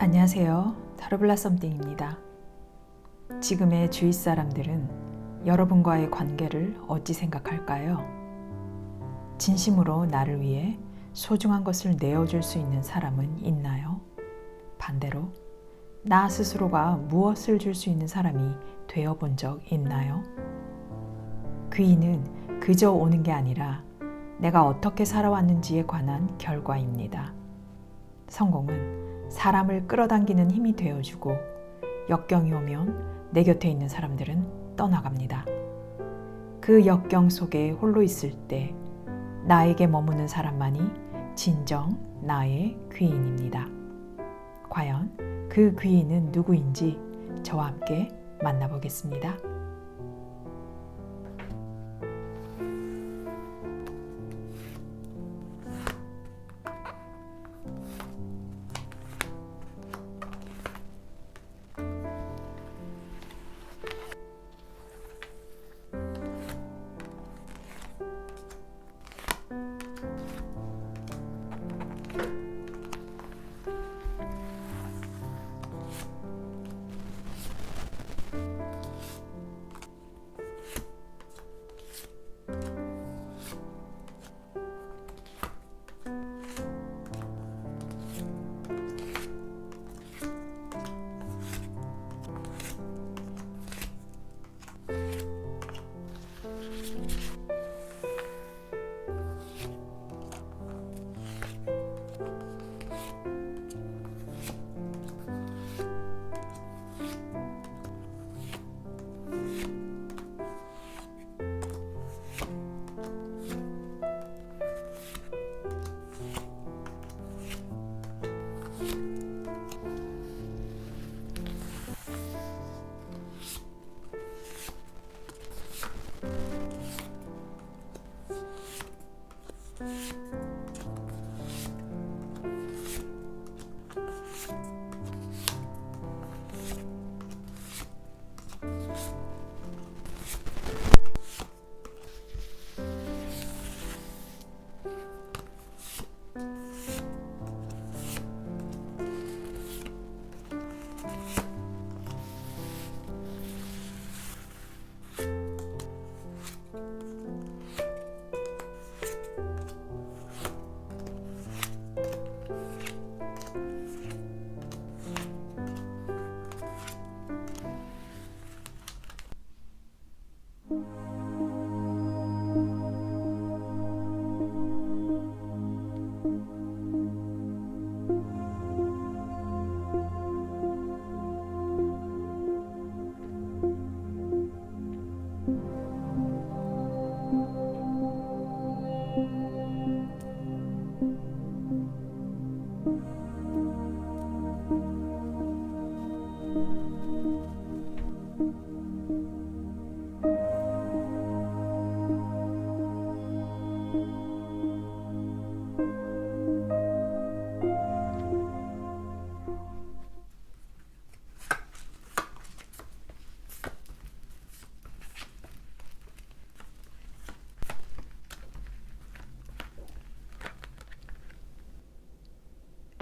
안녕하세요. 타로블라썸띵입니다. 지금의 주위 사람들은 여러분과의 관계를 어찌 생각할까요? 진심으로 나를 위해 소중한 것을 내어줄 수 있는 사람은 있나요? 반대로 나 스스로가 무엇을 줄 수 있는 사람이 되어본 적 있나요? 귀인은 그저 오는 게 아니라 내가 어떻게 살아왔는지에 관한 결과입니다. 성공은 사람을 끌어당기는 힘이 되어주고 역경이 오면 내 곁에 있는 사람들은 떠나갑니다. 그 역경 속에 홀로 있을 때 나에게 머무는 사람만이 진정 나의 귀인입니다. 과연 그 귀인은 누구인지 저와 함께 만나보겠습니다.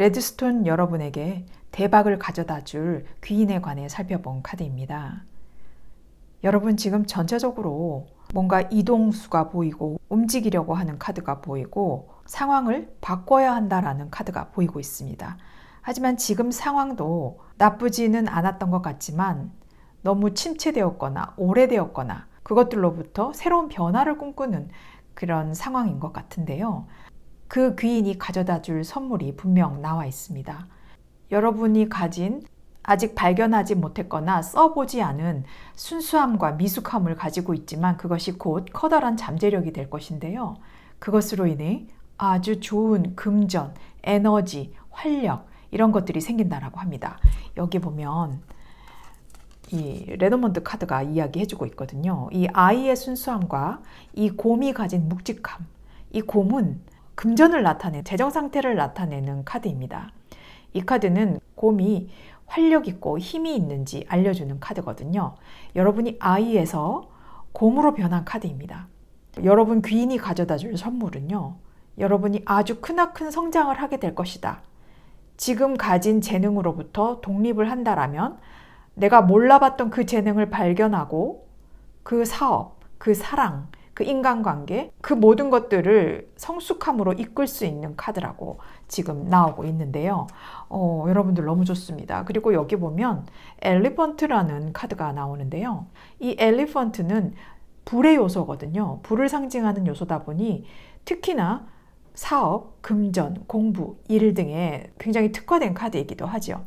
레드스톤 여러분에게 대박을 가져다 줄 귀인에 관해 살펴본 카드입니다. 여러분 지금 전체적으로 뭔가 이동수가 보이고 움직이려고 하는 카드가 보이고 상황을 바꿔야 한다라는 카드가 보이고 있습니다. 하지만 지금 상황도 나쁘지는 않았던 것 같지만 너무 침체되었거나 오래되었거나 그것들로부터 새로운 변화를 꿈꾸는 그런 상황인 것 같은데요. 그 귀인이 가져다 줄 선물이 분명 나와 있습니다. 여러분이 가진 아직 발견하지 못했거나 써보지 않은 순수함과 미숙함을 가지고 있지만 그것이 곧 커다란 잠재력이 될 것인데요. 그것으로 인해 아주 좋은 금전, 에너지, 활력 이런 것들이 생긴다라고 합니다. 여기 보면 이 레노먼드 카드가 이야기해주고 있거든요. 이 아이의 순수함과 이 곰이 가진 묵직함, 이 곰은 금전을 나타내는 재정 상태를 나타내는 카드입니다. 이 카드는 곰이 활력 있고 힘이 있는지 알려주는 카드거든요. 여러분이 아이에서 곰으로 변한 카드입니다. 여러분 귀인이 가져다 줄 선물은요. 여러분이 아주 크나큰 성장을 하게 될 것이다. 지금 가진 재능으로부터 독립을 한다라면 내가 몰라봤던 그 재능을 발견하고 그 사업, 그 사랑, 그 인간관계, 그 모든 것들을 성숙함으로 이끌 수 있는 카드라고 지금 나오고 있는데요. 여러분들 너무 좋습니다. 그리고 여기 보면 엘리펀트라는 카드가 나오는데요. 이 엘리펀트는 불의 요소거든요. 불을 상징하는 요소다 보니 특히나 사업, 금전, 공부, 일 등에 굉장히 특화된 카드이기도 하죠.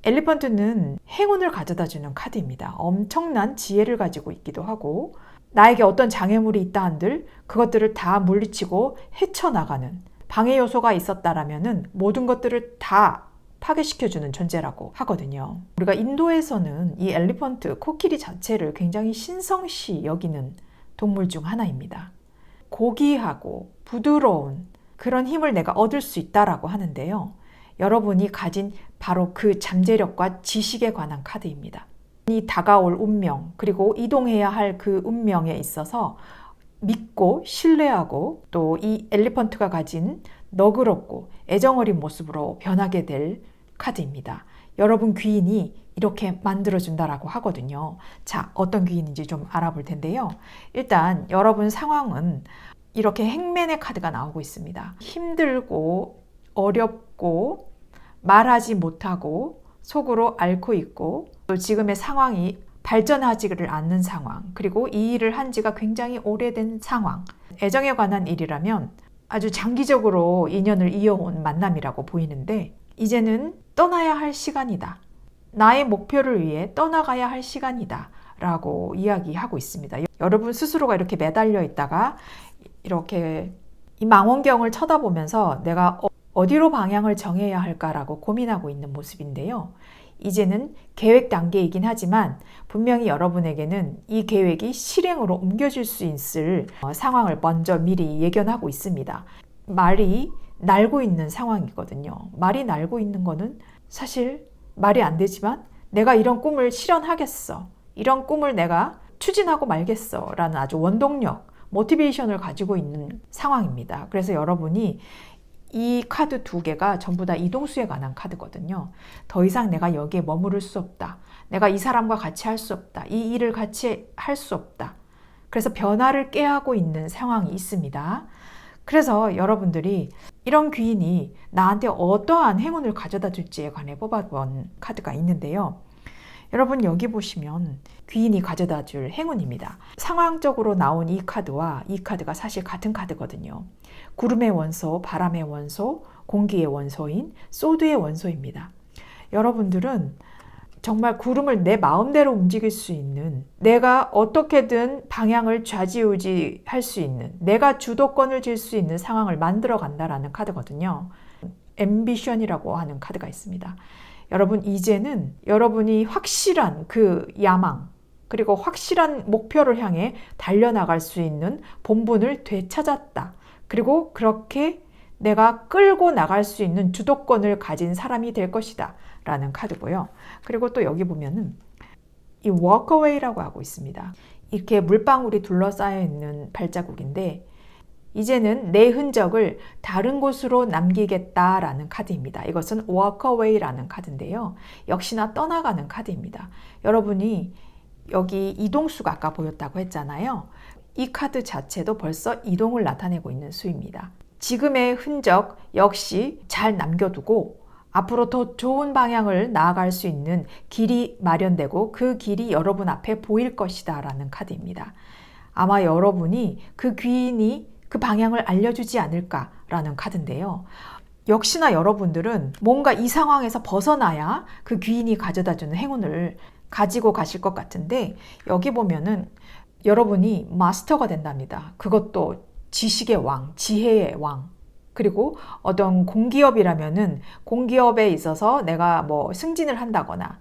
엘리펀트는 행운을 가져다주는 카드입니다. 엄청난 지혜를 가지고 있기도 하고 나에게 어떤 장애물이 있다 한들 그것들을 다 물리치고 헤쳐나가는 방해 요소가 있었다라면은 모든 것들을 다 파괴시켜주는 존재라고 하거든요. 우리가 인도에서는 이 엘리펀트, 코끼리 자체를 굉장히 신성시 여기는 동물 중 하나입니다. 고귀하고 부드러운 그런 힘을 내가 얻을 수 있다라고 하는데요. 여러분이 가진 바로 그 잠재력과 지식에 관한 카드입니다. 이 다가올 운명, 그리고 이동해야 할 그 운명에 있어서 믿고 신뢰하고 또 이 엘리펀트가 가진 너그럽고 애정어린 모습으로 변하게 될 카드입니다. 여러분 귀인이 이렇게 만들어준다라고 하거든요. 자, 어떤 귀인인지 좀 알아볼 텐데요. 일단 여러분 상황은 이렇게 행맨의 카드가 나오고 있습니다. 힘들고 어렵고 말하지 못하고 속으로 앓고 있고 또 지금의 상황이 발전하지를 않는 상황, 그리고 이 일을 한 지가 굉장히 오래된 상황, 애정에 관한 일이라면 아주 장기적으로 인연을 이어온 만남이라고 보이는데 이제는 떠나야 할 시간이다. 나의 목표를 위해 떠나가야 할 시간이다 라고 이야기하고 있습니다. 여러분 스스로가 이렇게 매달려 있다가 이렇게 이 망원경을 쳐다보면서 내가 어디로 방향을 정해야 할까라고 고민하고 있는 모습인데요. 이제는 계획 단계이긴 하지만 분명히 여러분에게는 이 계획이 실행으로 옮겨질 수 있을 상황을 먼저 미리 예견하고 있습니다. 말이 날고 있는 상황이거든요. 말이 날고 있는 거는 사실 말이 안 되지만 내가 이런 꿈을 실현하겠어. 이런 꿈을 내가 추진하고 말겠어. 라는 아주 원동력, 모티베이션을 가지고 있는 상황입니다. 그래서 여러분이 이 카드 두 개가 전부 다 이동수에 관한 카드거든요. 더 이상 내가 여기에 머무를 수 없다. 내가 이 사람과 같이 할 수 없다. 이 일을 같이 할 수 없다. 그래서 변화를 꾀하고 있는 상황이 있습니다. 그래서 여러분들이 이런 귀인이 나한테 어떠한 행운을 가져다 줄지에 관해 뽑아본 카드가 있는데요. 여러분 여기 보시면 귀인이 가져다 줄 행운입니다. 상황적으로 나온 이 카드와 이 카드가 사실 같은 카드거든요. 구름의 원소, 바람의 원소, 공기의 원소인 소드의 원소입니다. 여러분들은 정말 구름을 내 마음대로 움직일 수 있는, 내가 어떻게든 방향을 좌지우지할 수 있는, 내가 주도권을 쥘 수 있는 상황을 만들어 간다라는 카드거든요. 앰비션이라고 하는 카드가 있습니다. 여러분 이제는 여러분이 확실한 그 야망 그리고 확실한 목표를 향해 달려나갈 수 있는 본분을 되찾았다. 그리고 그렇게 내가 끌고 나갈 수 있는 주도권을 가진 사람이 될 것이다 라는 카드고요. 그리고 또 여기 보면은 이 walkaway라고 하고 있습니다. 이렇게 물방울이 둘러싸여 있는 발자국인데 이제는 내 흔적을 다른 곳으로 남기겠다라는 카드입니다. 이것은 walkaway라는 카드인데요. 역시나 떠나가는 카드입니다. 여러분이 여기 이동수가 아까 보였다고 했잖아요. 이 카드 자체도 벌써 이동을 나타내고 있는 수입니다. 지금의 흔적 역시 잘 남겨두고 앞으로 더 좋은 방향을 나아갈 수 있는 길이 마련되고 그 길이 여러분 앞에 보일 것이다 라는 카드입니다. 아마 여러분이 그 귀인이 그 방향을 알려주지 않을까라는 카드인데요. 역시나 여러분들은 뭔가 이 상황에서 벗어나야 그 귀인이 가져다주는 행운을 가지고 가실 것 같은데 여기 보면은 여러분이 마스터가 된답니다. 그것도 지식의 왕, 지혜의 왕. 그리고 어떤 공기업이라면은 공기업에 있어서 내가 뭐 승진을 한다거나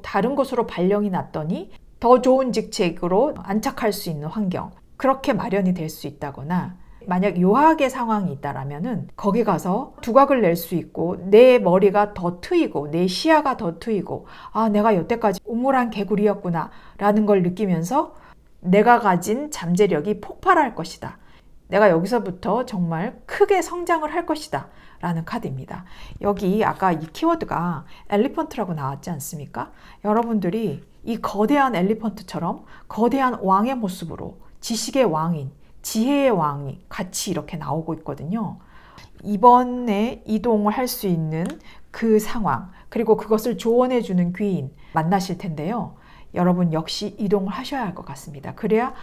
다른 곳으로 발령이 났더니 더 좋은 직책으로 안착할 수 있는 환경. 그렇게 마련이 될 수 있다거나 만약 유학의 상황이 있다라면은 거기 가서 두각을 낼 수 있고 내 머리가 더 트이고 내 시야가 더 트이고 아 내가 여태까지 우물한 개구리였구나 라는 걸 느끼면서 내가 가진 잠재력이 폭발할 것이다. 내가 여기서부터 정말 크게 성장을 할 것이다 라는 카드입니다. 여기 아까 이 키워드가 엘리펀트라고 나왔지 않습니까? 여러분들이 이 거대한 엘리펀트처럼 거대한 왕의 모습으로 지식의 왕인, 지혜의 왕이 같이 이렇게 나오고 있거든요. 이번에 이동을 할 수 있는 그 상황, 그리고 그것을 조언해주는 귀인 만나실 텐데요. 여러분 역시 이동을 하셔야 할 것 같습니다. 그래야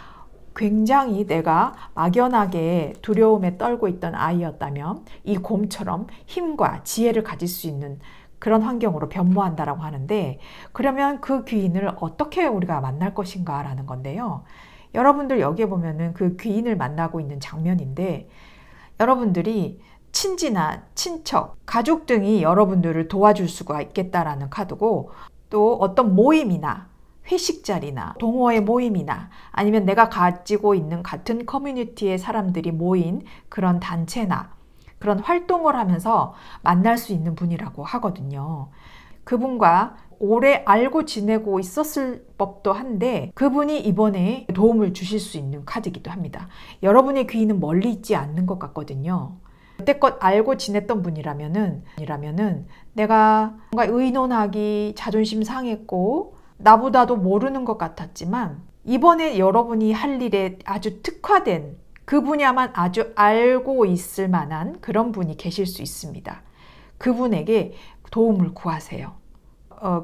굉장히 내가 막연하게 두려움에 떨고 있던 아이였다면 이 곰처럼 힘과 지혜를 가질 수 있는 그런 환경으로 변모한다라고 하는데, 그러면 그 귀인을 어떻게 우리가 만날 것인가 라는 건데요. 여러분들 여기에 보면은 그 귀인을 만나고 있는 장면인데, 여러분들이 친지나 친척, 가족 등이 여러분들을 도와줄 수가 있겠다라는 카드고, 또 어떤 모임이나 회식 자리나 동호회 모임이나 아니면 내가 가지고 있는 같은 커뮤니티의 사람들이 모인 그런 단체나 그런 활동을 하면서 만날 수 있는 분이라고 하거든요. 그분과 오래 알고 지내고 있었을 법도 한데 그분이 이번에 도움을 주실 수 있는 카드이기도 합니다. 여러분의 귀인은 멀리 있지 않는 것 같거든요. 여태껏 알고 지냈던 분이라면은 내가 뭔가 의논하기 자존심 상했고 나보다도 모르는 것 같았지만 이번에 여러분이 할 일에 아주 특화된 그 분야만 아주 알고 있을 만한 그런 분이 계실 수 있습니다. 그분에게 도움을 구하세요.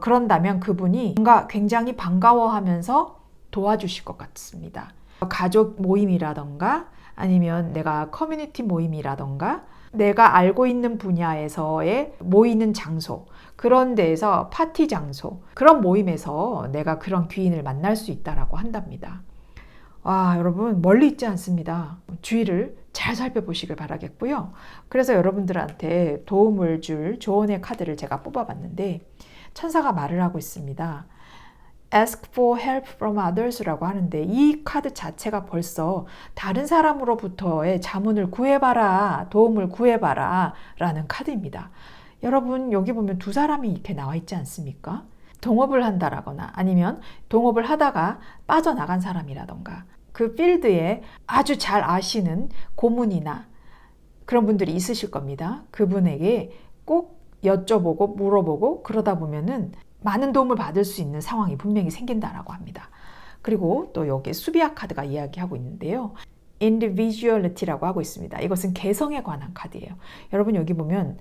그런다면 그분이 뭔가 굉장히 반가워하면서 도와주실 것 같습니다. 가족 모임이라던가 아니면 내가 커뮤니티 모임이라던가 내가 알고 있는 분야에서의 모이는 장소, 그런 데에서 파티 장소, 그런 모임에서 내가 그런 귀인을 만날 수 있다라고 한답니다. 와, 여러분 멀리 있지 않습니다. 주위를 잘 살펴보시길 바라겠고요. 그래서 여러분들한테 도움을 줄 조언의 카드를 제가 뽑아봤는데 천사가 말을 하고 있습니다. Ask for help from others라고 하는데 이 카드 자체가 벌써 다른 사람으로부터의 자문을 구해봐라, 도움을 구해봐라 라는 카드입니다. 여러분 여기 보면 두 사람이 이렇게 나와 있지 않습니까? 동업을 한다라거나 아니면 동업을 하다가 빠져나간 사람이라던가 그 필드에 아주 잘 아시는 고문이나 그런 분들이 있으실 겁니다. 그분에게 꼭 여쭤보고 물어보고 그러다 보면은 많은 도움을 받을 수 있는 상황이 분명히 생긴다라고 합니다. 그리고 또 여기 수비아 카드가 이야기하고 있는데요. Individuality라고 하고 있습니다. 이것은 개성에 관한 카드예요. 여러분 여기 보면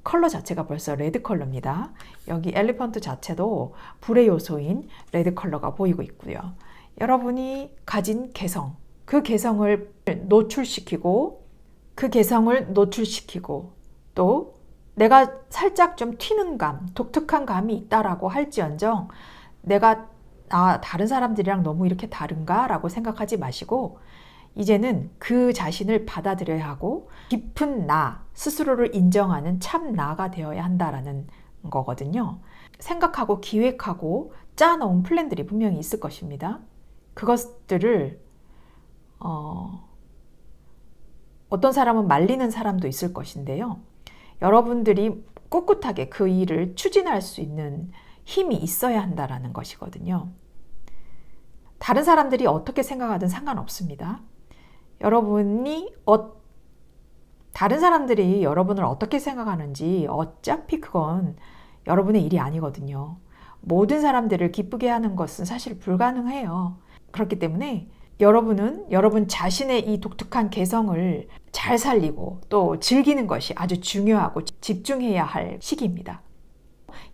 컬러 자체가 벌써 레드 컬러입니다. 여기 엘리펀트 자체도 불의 요소인 레드 컬러가 보이고 있고요. 여러분이 가진 개성, 그 개성을 노출시키고 또 내가 살짝 좀 튀는 감, 독특한 감이 있다라고 할지언정 내가 다른 사람들이랑 너무 이렇게 다른가? 라고 생각하지 마시고 이제는 그 자신을 받아들여야 하고 깊은 나, 스스로를 인정하는 참 나가 되어야 한다라는 거거든요. 생각하고 기획하고 짜놓은 플랜들이 분명히 있을 것입니다. 그것들을 어떤 사람은 말리는 사람도 있을 것인데요. 여러분들이 꿋꿋하게 그 일을 추진할 수 있는 힘이 있어야 한다라는 것이거든요. 다른 사람들이 어떻게 생각하든 상관없습니다. 다른 사람들이 여러분을 어떻게 생각하는지 어차피 그건 여러분의 일이 아니거든요. 모든 사람들을 기쁘게 하는 것은 사실 불가능해요. 그렇기 때문에 여러분은 여러분 자신의 이 독특한 개성을 잘 살리고 또 즐기는 것이 아주 중요하고 집중해야 할 시기입니다.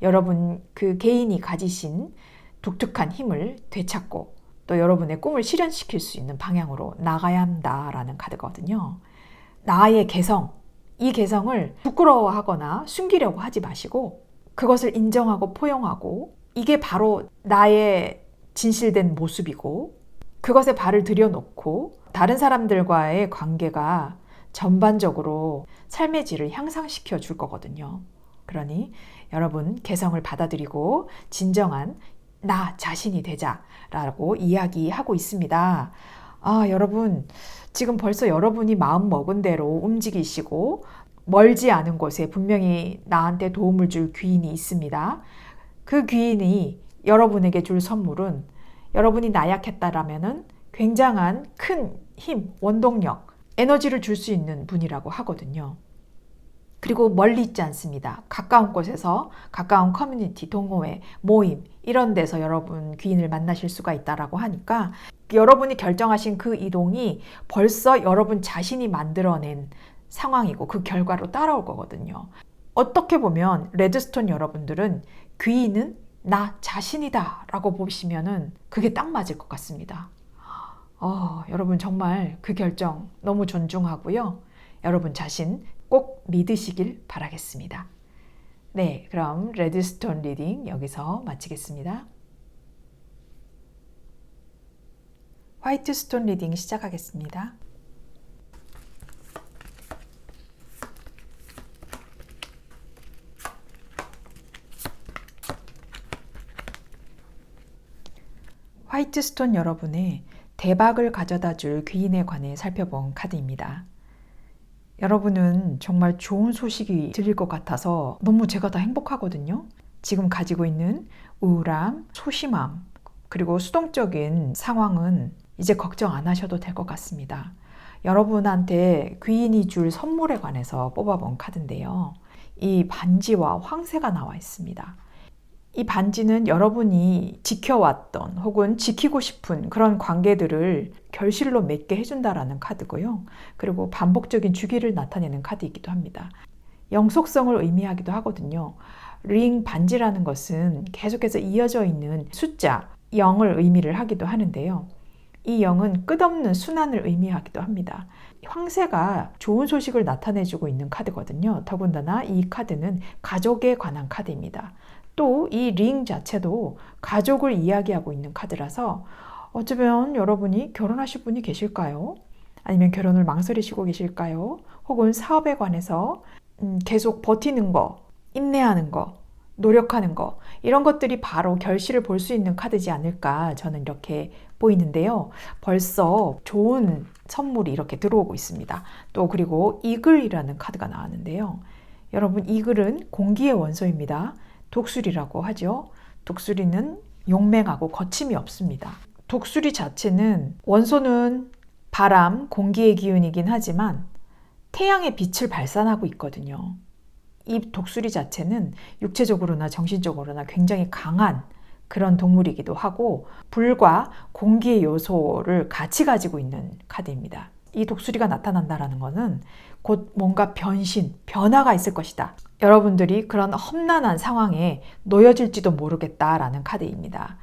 여러분 그 개인이 가지신 독특한 힘을 되찾고 또 여러분의 꿈을 실현시킬 수 있는 방향으로 나가야 한다라는 카드거든요. 나의 개성, 이 개성을 부끄러워하거나 숨기려고 하지 마시고 그것을 인정하고 포용하고 이게 바로 나의 진실된 모습이고 그것에 발을 들여놓고 다른 사람들과의 관계가 전반적으로 삶의 질을 향상시켜 줄 거거든요. 그러니 여러분 개성을 받아들이고 진정한 나 자신이 되자라고 이야기하고 있습니다. 여러분 지금 벌써 여러분이 마음 먹은 대로 움직이시고 멀지 않은 곳에 분명히 나한테 도움을 줄 귀인이 있습니다. 그 귀인이 여러분에게 줄 선물은 여러분이 나약했다라면은 굉장한 큰 힘, 원동력, 에너지를 줄 수 있는 분이라고 하거든요. 그리고 멀리 있지 않습니다. 가까운 곳에서 가까운 커뮤니티, 동호회, 모임 이런 데서 여러분 귀인을 만나실 수가 있다라고 하니까 여러분이 결정하신 그 이동이 벌써 여러분 자신이 만들어낸 상황이고 그 결과로 따라올 거거든요. 어떻게 보면 레드스톤 여러분들은 귀인은 나 자신이다 라고 보시면은 그게 딱 맞을 것 같습니다. 여러분 정말 그 결정 너무 존중하고요. 여러분 자신 꼭 믿으시길 바라겠습니다. 네, 그럼 레드스톤 리딩 여기서 마치겠습니다. 화이트스톤 리딩 시작하겠습니다. 화이트스톤 여러분의 대박을 가져다 줄 귀인에 관해 살펴본 카드입니다. 여러분은 정말 좋은 소식이 들릴 것 같아서 너무 제가 다 행복하거든요. 지금 가지고 있는 우울함, 소심함, 그리고 수동적인 상황은 이제 걱정 안 하셔도 될 것 같습니다. 여러분한테 귀인이 줄 선물에 관해서 뽑아본 카드인데요. 이 반지와 황새가 나와 있습니다. 이 반지는 여러분이 지켜왔던 혹은 지키고 싶은 그런 관계들을 결실로 맺게 해준다라는 카드고요. 그리고 반복적인 주기를 나타내는 카드이기도 합니다. 영속성을 의미하기도 하거든요. 링 반지라는 것은 계속해서 이어져 있는 숫자 0을 의미를 하기도 하는데요. 이 0은 끝없는 순환을 의미하기도 합니다. 황새가 좋은 소식을 나타내주고 있는 카드거든요. 더군다나 이 카드는 가족에 관한 카드입니다. 또 이 링 자체도 가족을 이야기하고 있는 카드라서 어쩌면 여러분이 결혼하실 분이 계실까요? 아니면 결혼을 망설이시고 계실까요? 혹은 사업에 관해서 계속 버티는 거, 인내하는 거, 노력하는 거 이런 것들이 바로 결실을 볼 수 있는 카드지 않을까 저는 이렇게 보이는데요. 벌써 좋은 선물이 이렇게 들어오고 있습니다. 또 그리고 이글이라는 카드가 나왔는데요. 여러분 이글은 공기의 원소입니다. 독수리라고 하죠. 독수리는 용맹하고 거침이 없습니다. 독수리 자체는 원소는 바람, 공기의 기운이긴 하지만 태양의 빛을 발산하고 있거든요. 이 독수리 자체는 육체적으로나 정신적으로나 굉장히 강한 그런 동물이기도 하고 불과 공기의 요소를 같이 가지고 있는 카드입니다. 이 독수리가 나타난다는 것은 곧 뭔가 변화가 있을 것이다. 여러분들이 그런 험난한 상황에 놓여질지도 모르겠다라는 카드입니다.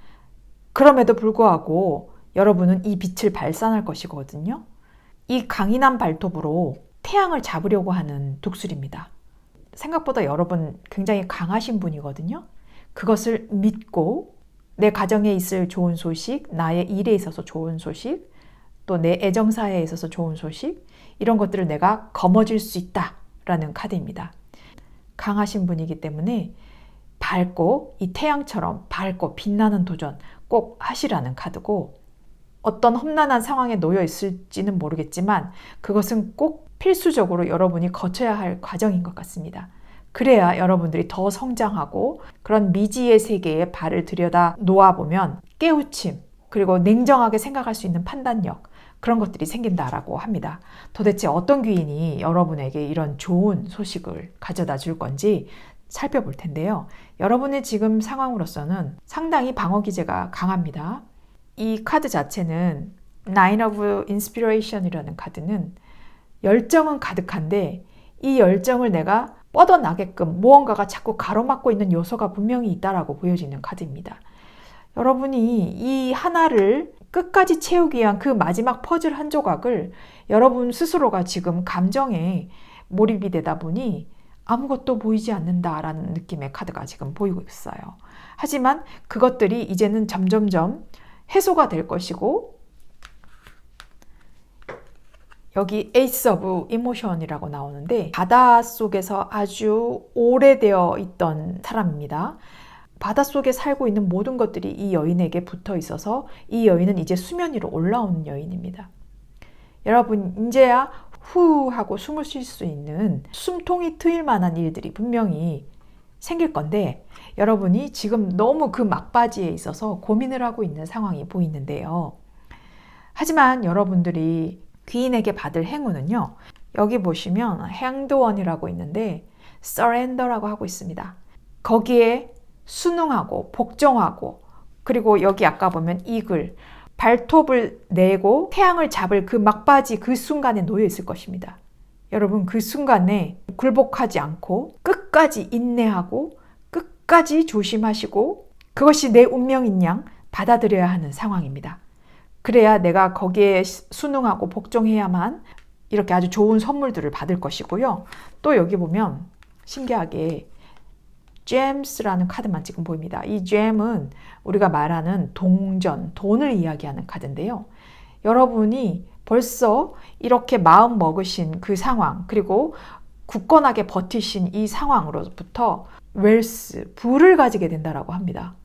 그럼에도 불구하고 여러분은 이 빛을 발산할 것이거든요. 이 강인한 발톱으로 태양을 잡으려고 하는 독수리입니다. 생각보다 여러분 굉장히 강하신 분이거든요. 그것을 믿고 내 가정에 있을 좋은 소식, 나의 일에 있어서 좋은 소식, 또 내 애정사에 있어서 좋은 소식 이런 것들을 내가 거머쥘 수 있다라는 카드입니다. 강하신 분이기 때문에 밝고 이 태양처럼 밝고 빛나는 도전 꼭 하시라는 카드고 어떤 험난한 상황에 놓여 있을지는 모르겠지만 그것은 꼭 필수적으로 여러분이 거쳐야 할 과정인 것 같습니다. 그래야 여러분들이 더 성장하고 그런 미지의 세계에 발을 들여다 놓아보면 깨우침 그리고 냉정하게 생각할 수 있는 판단력 그런 것들이 생긴다라고 합니다. 도대체 어떤 귀인이 여러분에게 이런 좋은 소식을 가져다 줄 건지 살펴볼 텐데요. 여러분의 지금 상황으로서는 상당히 방어 기제가 강합니다. 이 카드 자체는 Nine of Inspiration이라는 카드는 열정은 가득한데 이 열정을 내가 뻗어나게끔 무언가가 자꾸 가로막고 있는 요소가 분명히 있다라고 보여지는 카드입니다. 여러분이 이 하나를 끝까지 채우기 위한 그 마지막 퍼즐 한 조각을 여러분 스스로가 지금 감정에 몰입이 되다 보니 아무것도 보이지 않는다라는 느낌의 카드가 지금 보이고 있어요. 하지만 그것들이 이제는 점점점 해소가 될 것이고 여기 에이스 오브 이모션이라고 나오는데 바닷속에서 아주 오래되어 있던 사람입니다. 바닷속에 살고 있는 모든 것들이 이 여인에게 붙어 있어서 이 여인은 이제 수면 위로 올라오는 여인입니다. 여러분 이제야 후 하고 숨을 쉴 수 있는 숨통이 트일 만한 일들이 분명히 생길 건데 여러분이 지금 너무 그 막바지에 있어서 고민을 하고 있는 상황이 보이는데요. 하지만 여러분들이 귀인에게 받을 행운은요. 여기 보시면 행드원이라고 있는데 surrender라고 하고 있습니다. 거기에 순응하고 복종하고, 그리고 여기 아까 보면 이글, 발톱을 내고 태양을 잡을 그 막바지 그 순간에 놓여 있을 것입니다. 여러분, 그 순간에 굴복하지 않고 끝까지 인내하고 끝까지 조심하시고 그것이 내 운명인 양 받아들여야 하는 상황입니다. 그래야 내가 거기에 순응하고 복종해야만 이렇게 아주 좋은 선물들을 받을 것이고요. 또 여기 보면 신기하게 gems라는 카드만 지금 보입니다. 이 gem은 우리가 말하는 동전, 돈을 이야기하는 카드인데요. 여러분이 벌써 이렇게 마음 먹으신 그 상황, 그리고 굳건하게 버티신 이 상황으로부터 웰스, 부를 가지게 된다라고 합니다.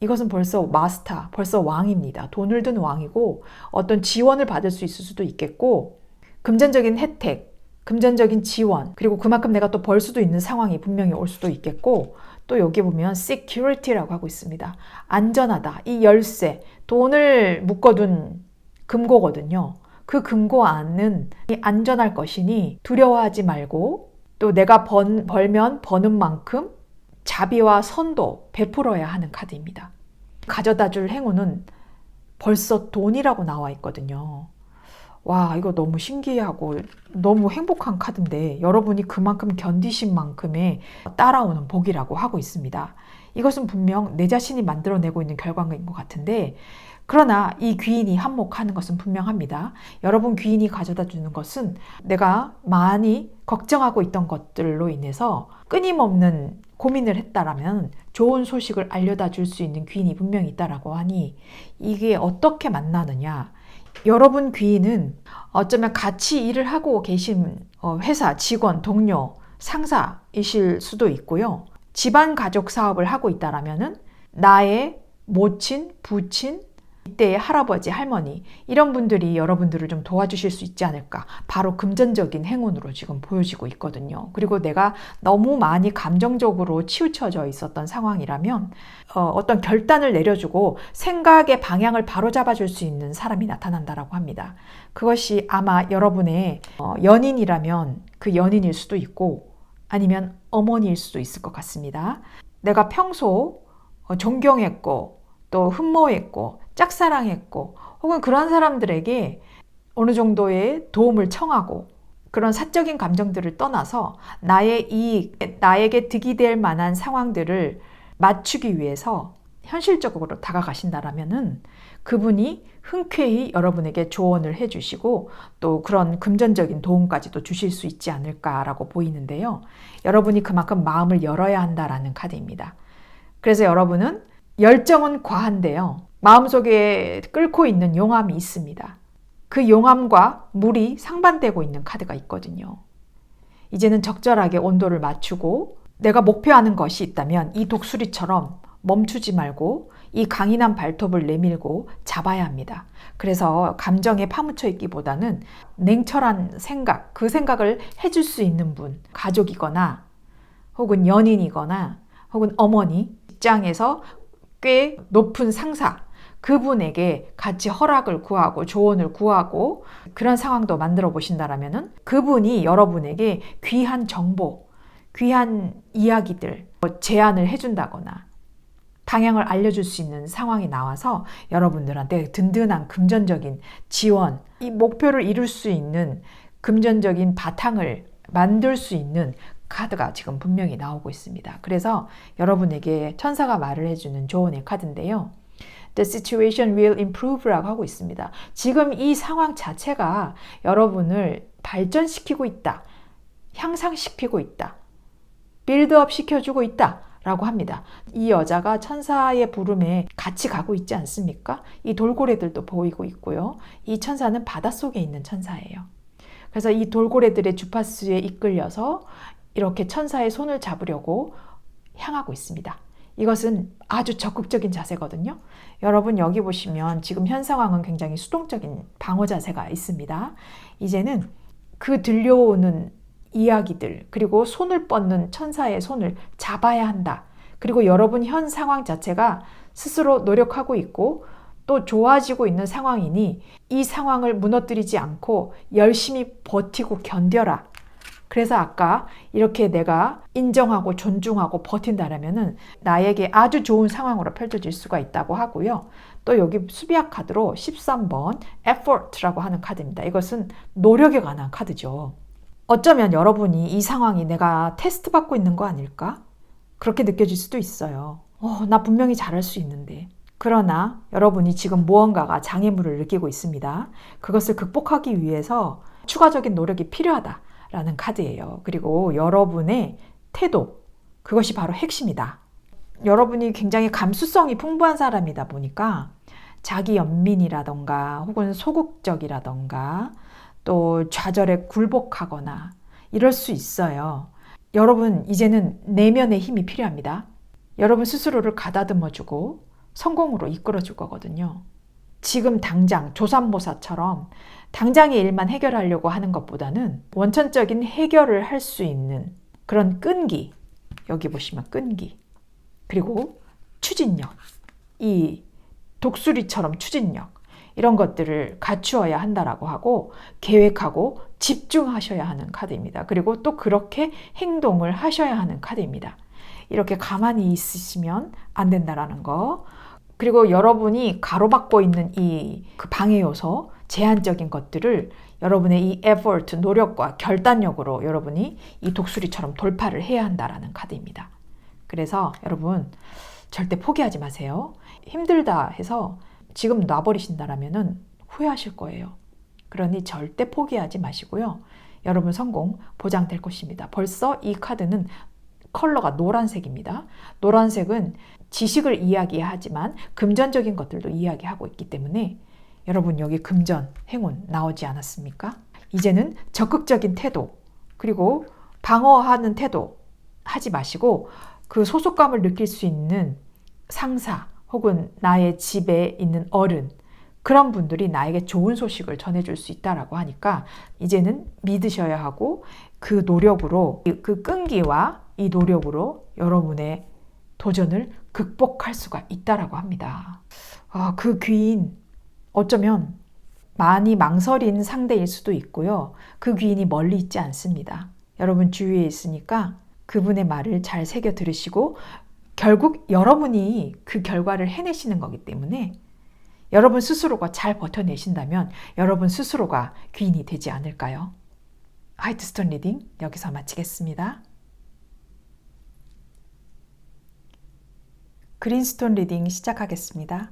이것은 벌써 마스터, 벌써 왕입니다. 돈을 든 왕이고 어떤 지원을 받을 수 있을 수도 있겠고 금전적인 혜택, 금전적인 지원, 그리고 그만큼 내가 또 벌 수도 있는 상황이 분명히 올 수도 있겠고, 또 여기 보면 security라고 하고 있습니다. 안전하다. 이 열쇠, 돈을 묶어둔 금고거든요. 그 금고 안은 안전할 것이니 두려워하지 말고, 또 내가 벌면 버는 만큼 자비와 선도 베풀어야 하는 카드입니다. 가져다 줄 행운은 벌써 돈이라고 나와 있거든요. 와, 이거 너무 신기하고 너무 행복한 카드인데 여러분이 그만큼 견디신 만큼의 따라오는 복이라고 하고 있습니다. 이것은 분명 내 자신이 만들어내고 있는 결과인 것 같은데, 그러나 이 귀인이 한몫하는 것은 분명합니다. 여러분 귀인이 가져다 주는 것은 내가 많이 걱정하고 있던 것들로 인해서 끊임없는 고민을 했다라면 좋은 소식을 알려다 줄 수 있는 귀인이 분명히 있다라고 하니, 이게 어떻게 만나느냐. 여러분 귀인은 어쩌면 같이 일을 하고 계신 회사, 직원, 동료, 상사이실 수도 있고요. 집안 가족 사업을 하고 있다라면은 나의 모친, 부친, 이때의 할아버지, 할머니, 이런 분들이 여러분들을 좀 도와주실 수 있지 않을까. 바로 금전적인 행운으로 지금 보여지고 있거든요. 그리고 내가 너무 많이 감정적으로 치우쳐져 있었던 상황이라면 어떤 결단을 내려주고 생각의 방향을 바로잡아줄 수 있는 사람이 나타난다라고 합니다. 그것이 아마 여러분의 연인이라면 그 연인일 수도 있고 아니면 어머니일 수도 있을 것 같습니다. 내가 평소 존경했고 또 흠모했고 짝사랑했고 혹은 그런 사람들에게 어느 정도의 도움을 청하고 그런 사적인 감정들을 떠나서 나의 이익, 나에게 득이 될 만한 상황들을 맞추기 위해서 현실적으로 다가가신다라면은 그분이 흔쾌히 여러분에게 조언을 해주시고 또 그런 금전적인 도움까지도 주실 수 있지 않을까라고 보이는데요. 여러분이 그만큼 마음을 열어야 한다라는 카드입니다. 그래서 여러분은 열정은 과한데요. 마음속에 끓고 있는 용암이 있습니다. 그 용암과 물이 상반되고 있는 카드가 있거든요. 이제는 적절하게 온도를 맞추고 내가 목표하는 것이 있다면 이 독수리처럼 멈추지 말고 이 강인한 발톱을 내밀고 잡아야 합니다. 그래서 감정에 파묻혀 있기보다는 냉철한 생각, 그 생각을 해줄 수 있는 분, 가족이거나 혹은 연인이거나 혹은 어머니, 직장에서 꽤 높은 상사, 그분에게 같이 허락을 구하고 조언을 구하고 그런 상황도 만들어 보신다라면은 그분이 여러분에게 귀한 정보, 귀한 이야기들, 제안을 해준다거나 방향을 알려줄 수 있는 상황이 나와서 여러분들한테 든든한 금전적인 지원, 이 목표를 이룰 수 있는 금전적인 바탕을 만들 수 있는 카드가 지금 분명히 나오고 있습니다. 그래서 여러분에게 천사가 말을 해주는 조언의 카드인데요. The situation will improve라고 하고 있습니다. 지금 이 상황 자체가 여러분을 발전시키고 있다. 향상시키고 있다. 빌드업 시켜주고 있다. 라고 합니다. 이 여자가 천사의 부름에 같이 가고 있지 않습니까? 이 돌고래들도 보이고 있고요. 이 천사는 바닷속에 있는 천사예요. 그래서 이 돌고래들의 주파수에 이끌려서 이렇게 천사의 손을 잡으려고 향하고 있습니다. 이것은 아주 적극적인 자세거든요. 여러분 여기 보시면 지금 현 상황은 굉장히 수동적인 방어 자세가 있습니다. 이제는 그 들려오는 이야기들 그리고 손을 뻗는 천사의 손을 잡아야 한다. 그리고 여러분 현 상황 자체가 스스로 노력하고 있고 또 좋아지고 있는 상황이니 이 상황을 무너뜨리지 않고 열심히 버티고 견뎌라. 그래서 아까 이렇게 내가 인정하고 존중하고 버틴다라면은 나에게 아주 좋은 상황으로 펼쳐질 수가 있다고 하고요. 또 여기 수비학 카드로 13번 effort라고 하는 카드입니다. 이것은 노력에 관한 카드죠. 어쩌면 여러분이 이 상황이 내가 테스트 받고 있는 거 아닐까? 그렇게 느껴질 수도 있어요. 나 분명히 잘할 수 있는데. 그러나 여러분이 지금 무언가가 장애물을 느끼고 있습니다. 그것을 극복하기 위해서 추가적인 노력이 필요하다라는 카드예요. 그리고 여러분의 태도, 그것이 바로 핵심이다. 여러분이 굉장히 감수성이 풍부한 사람이다 보니까 자기 연민이라던가 혹은 소극적이라던가 또 좌절에 굴복하거나 이럴 수 있어요. 여러분 이제는 내면의 힘이 필요합니다. 여러분 스스로를 가다듬어주고 성공으로 이끌어줄 거거든요. 지금 당장 조삼모사처럼 당장의 일만 해결하려고 하는 것보다는 원천적인 해결을 할 수 있는 그런 끈기, 여기 보시면 끈기, 그리고 추진력, 이 독수리처럼 추진력, 이런 것들을 갖추어야 한다라고 하고 계획하고 집중하셔야 하는 카드입니다. 그리고 또 그렇게 행동을 하셔야 하는 카드입니다. 이렇게 가만히 있으시면 안 된다라는 거. 그리고 여러분이 가로막고 있는 이 그 방해 요소, 제한적인 것들을 여러분의 이 effort, 노력과 결단력으로 여러분이 이 독수리처럼 돌파를 해야 한다라는 카드입니다. 그래서 여러분 절대 포기하지 마세요. 힘들다 해서 지금 놔버리신다라면은 후회하실 거예요. 그러니 절대 포기하지 마시고요. 여러분 성공 보장될 것입니다. 벌써 이 카드는 컬러가 노란색입니다. 노란색은 지식을 이야기하지만 금전적인 것들도 이야기하고 있기 때문에 여러분 여기 금전, 행운 나오지 않았습니까? 이제는 적극적인 태도, 그리고 방어하는 태도 하지 마시고 그 소속감을 느낄 수 있는 상사 혹은 나의 집에 있는 어른, 그런 분들이 나에게 좋은 소식을 전해줄 수 있다라고 하니까 이제는 믿으셔야 하고 그 노력으로, 그 끈기와 이 노력으로 여러분의 도전을 극복할 수가 있다라고 합니다. 그 귀인 어쩌면 많이 망설인 상대일 수도 있고요. 그 귀인이 멀리 있지 않습니다. 여러분 주위에 있으니까 그분의 말을 잘 새겨 들으시고 결국 여러분이 그 결과를 해내시는 거기 때문에 여러분 스스로가 잘 버텨내신다면 여러분 스스로가 귀인이 되지 않을까요? 화이트스톤 리딩 여기서 마치겠습니다. 그린스톤 리딩 시작하겠습니다.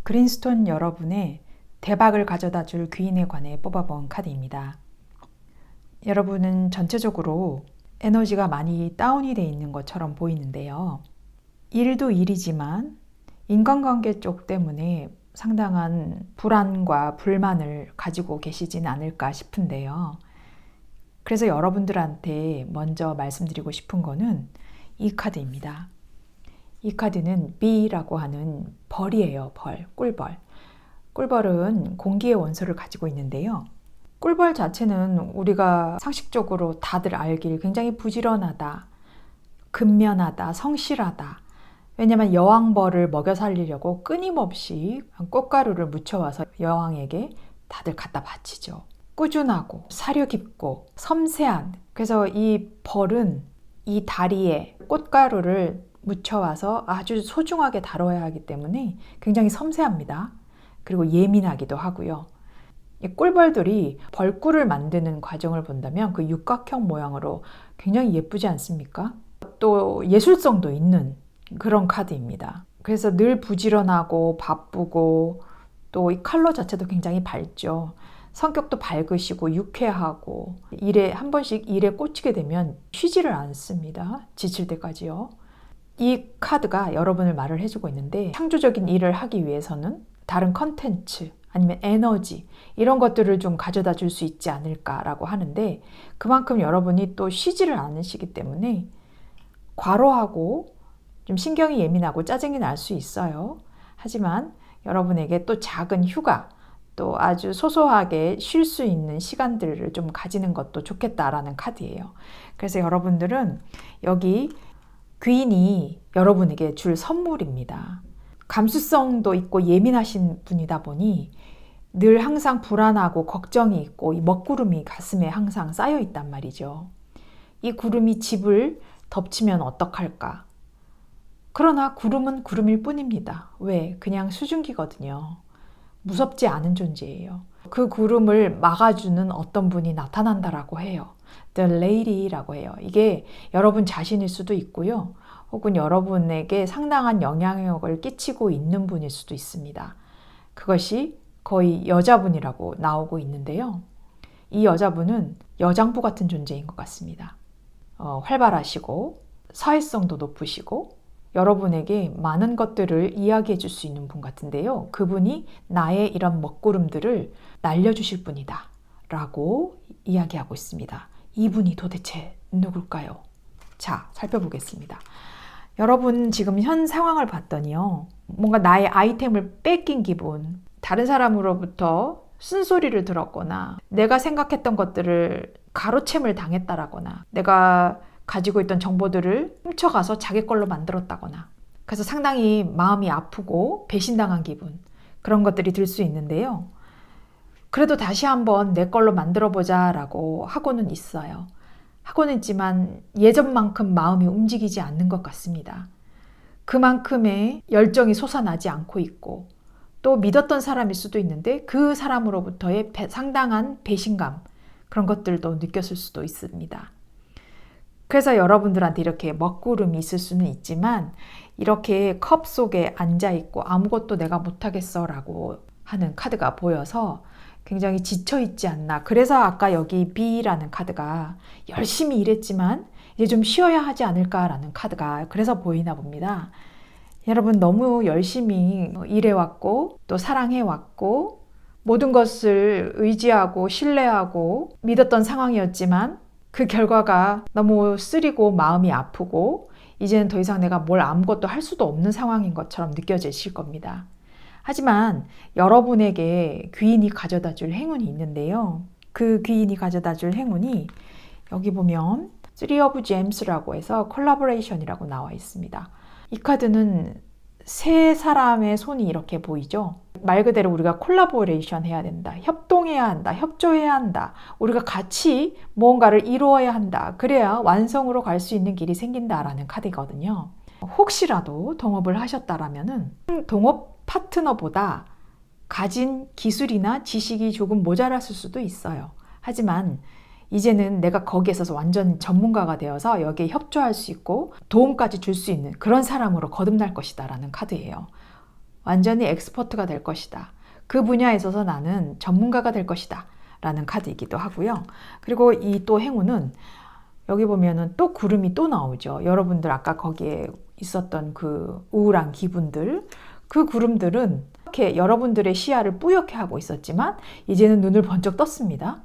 그린스톤 여러분의 대박을 가져다 줄 귀인에 관해 뽑아본 카드입니다. 여러분은 전체적으로 에너지가 많이 다운이 되어 있는 것처럼 보이는데요. 일도 일이지만 인간관계 쪽 때문에 상당한 불안과 불만을 가지고 계시진 않을까 싶은데요. 그래서 여러분들한테 먼저 말씀드리고 싶은 거는 이 카드입니다. 이 카드는 B라고 하는 벌이에요. 벌, 꿀벌. 꿀벌은 공기의 원소를 가지고 있는데요. 꿀벌 자체는 우리가 상식적으로 다들 알길 굉장히 부지런하다, 근면하다, 성실하다. 왜냐하면 여왕벌을 먹여 살리려고 끊임없이 꽃가루를 묻혀와서 여왕에게 다들 갖다 바치죠. 꾸준하고 사려 깊고 섬세한, 그래서 이 벌은 이 다리에 꽃가루를 묻혀와서 아주 소중하게 다뤄야 하기 때문에 굉장히 섬세합니다. 그리고 예민하기도 하고요. 이 꿀벌들이 벌꿀을 만드는 과정을 본다면 그 육각형 모양으로 굉장히 예쁘지 않습니까? 또 예술성도 있는 그런 카드입니다. 그래서 늘 부지런하고 바쁘고 또 이 컬러 자체도 굉장히 밝죠. 성격도 밝으시고 유쾌하고 일에 한 번씩 일에 꽂히게 되면 쉬지를 않습니다. 지칠 때까지요. 이 카드가 여러분을 말을 해주고 있는데 창조적인 일을 하기 위해서는 다른 컨텐츠 아니면 에너지 이런 것들을 좀 가져다 줄 수 있지 않을까라고 하는데 그만큼 여러분이 또 쉬지를 않으시기 때문에 과로하고 좀 신경이 예민하고 짜증이 날 수 있어요. 하지만 여러분에게 또 작은 휴가 또 아주 소소하게 쉴 수 있는 시간들을 좀 가지는 것도 좋겠다라는 카드예요. 그래서 여러분들은 여기 귀인이 여러분에게 줄 선물입니다. 감수성도 있고 예민하신 분이다 보니 늘 항상 불안하고 걱정이 있고 이 먹구름이 가슴에 항상 쌓여 있단 말이죠. 이 구름이 집을 덮치면 어떡할까? 그러나 구름은 구름일 뿐입니다. 왜? 그냥 수증기거든요. 무섭지 않은 존재예요. 그 구름을 막아주는 어떤 분이 나타난다라고 해요. The Lady라고 해요. 이게 여러분 자신일 수도 있고요. 혹은 여러분에게 상당한 영향력을 끼치고 있는 분일 수도 있습니다. 그것이 거의 여자분이라고 나오고 있는데요. 이 여자분은 여장부 같은 존재인 것 같습니다. 활발하시고 사회성도 높으시고 여러분에게 많은 것들을 이야기해 줄 수 있는 분 같은데요. 그분이 나의 이런 먹구름들을 날려주실 분이다 라고 이야기하고 있습니다. 이분이 도대체 누굴까요? 자, 살펴보겠습니다. 여러분 지금 현 상황을 봤더니요. 뭔가 나의 아이템을 뺏긴 기분, 다른 사람으로부터 쓴소리를 들었거나 내가 생각했던 것들을 가로챈을 당했다라거나 내가 가지고 있던 정보들을 훔쳐가서 자기 걸로 만들었다거나 그래서 상당히 마음이 아프고 배신당한 기분 그런 것들이 들 수 있는데요. 그래도 다시 한번 내 걸로 만들어보자 라고 하고는 있어요. 하고는 있지만 예전만큼 마음이 움직이지 않는 것 같습니다. 그만큼의 열정이 솟아나지 않고 있고 또 믿었던 사람일 수도 있는데 그 사람으로부터의 상당한 배신감 그런 것들도 느꼈을 수도 있습니다. 그래서 여러분들한테 이렇게 먹구름이 있을 수는 있지만 이렇게 컵 속에 앉아있고 아무것도 내가 못하겠어 라고 하는 카드가 보여서 굉장히 지쳐있지 않나. 그래서 아까 여기 B라는 카드가 열심히 일했지만 이제 좀 쉬어야 하지 않을까라는 카드가 그래서 보이나 봅니다. 여러분 너무 열심히 일해왔고 또 사랑해왔고 모든 것을 의지하고 신뢰하고 믿었던 상황이었지만 그 결과가 너무 쓰리고 마음이 아프고 이제는 더 이상 내가 뭘 아무것도 할 수도 없는 상황인 것처럼 느껴지실 겁니다. 하지만 여러분에게 귀인이 가져다 줄 행운이 있는데요. 그 귀인이 가져다 줄 행운이 여기 보면 Three of Gems라고 해서 콜라보레이션이라고 나와 있습니다. 이 카드는 세 사람의 손이 이렇게 보이죠. 말 그대로 우리가 콜라보레이션 해야 된다. 협동해야 한다. 협조해야 한다. 우리가 같이 무언가를 이루어야 한다. 그래야 완성으로 갈 수 있는 길이 생긴다라는 카드거든요. 혹시라도 동업을 하셨다라면은 동업 파트너보다 가진 기술이나 지식이 조금 모자랐을 수도 있어요. 하지만 이제는 내가 거기에 있어서 완전 전문가가 되어서 여기에 협조할 수 있고 도움까지 줄 수 있는 그런 사람으로 거듭날 것이다 라는 카드예요. 완전히 엑스퍼트가 될 것이다. 그 분야에 있어서 나는 전문가가 될 것이다 라는 카드이기도 하고요. 그리고 이 또 행운은 여기 보면은 또 구름이 또 나오죠. 여러분들 아까 거기에 있었던 그 우울한 기분들, 그 구름들은 이렇게 여러분들의 시야를 뿌옇게 하고 있었지만 이제는 눈을 번쩍 떴습니다.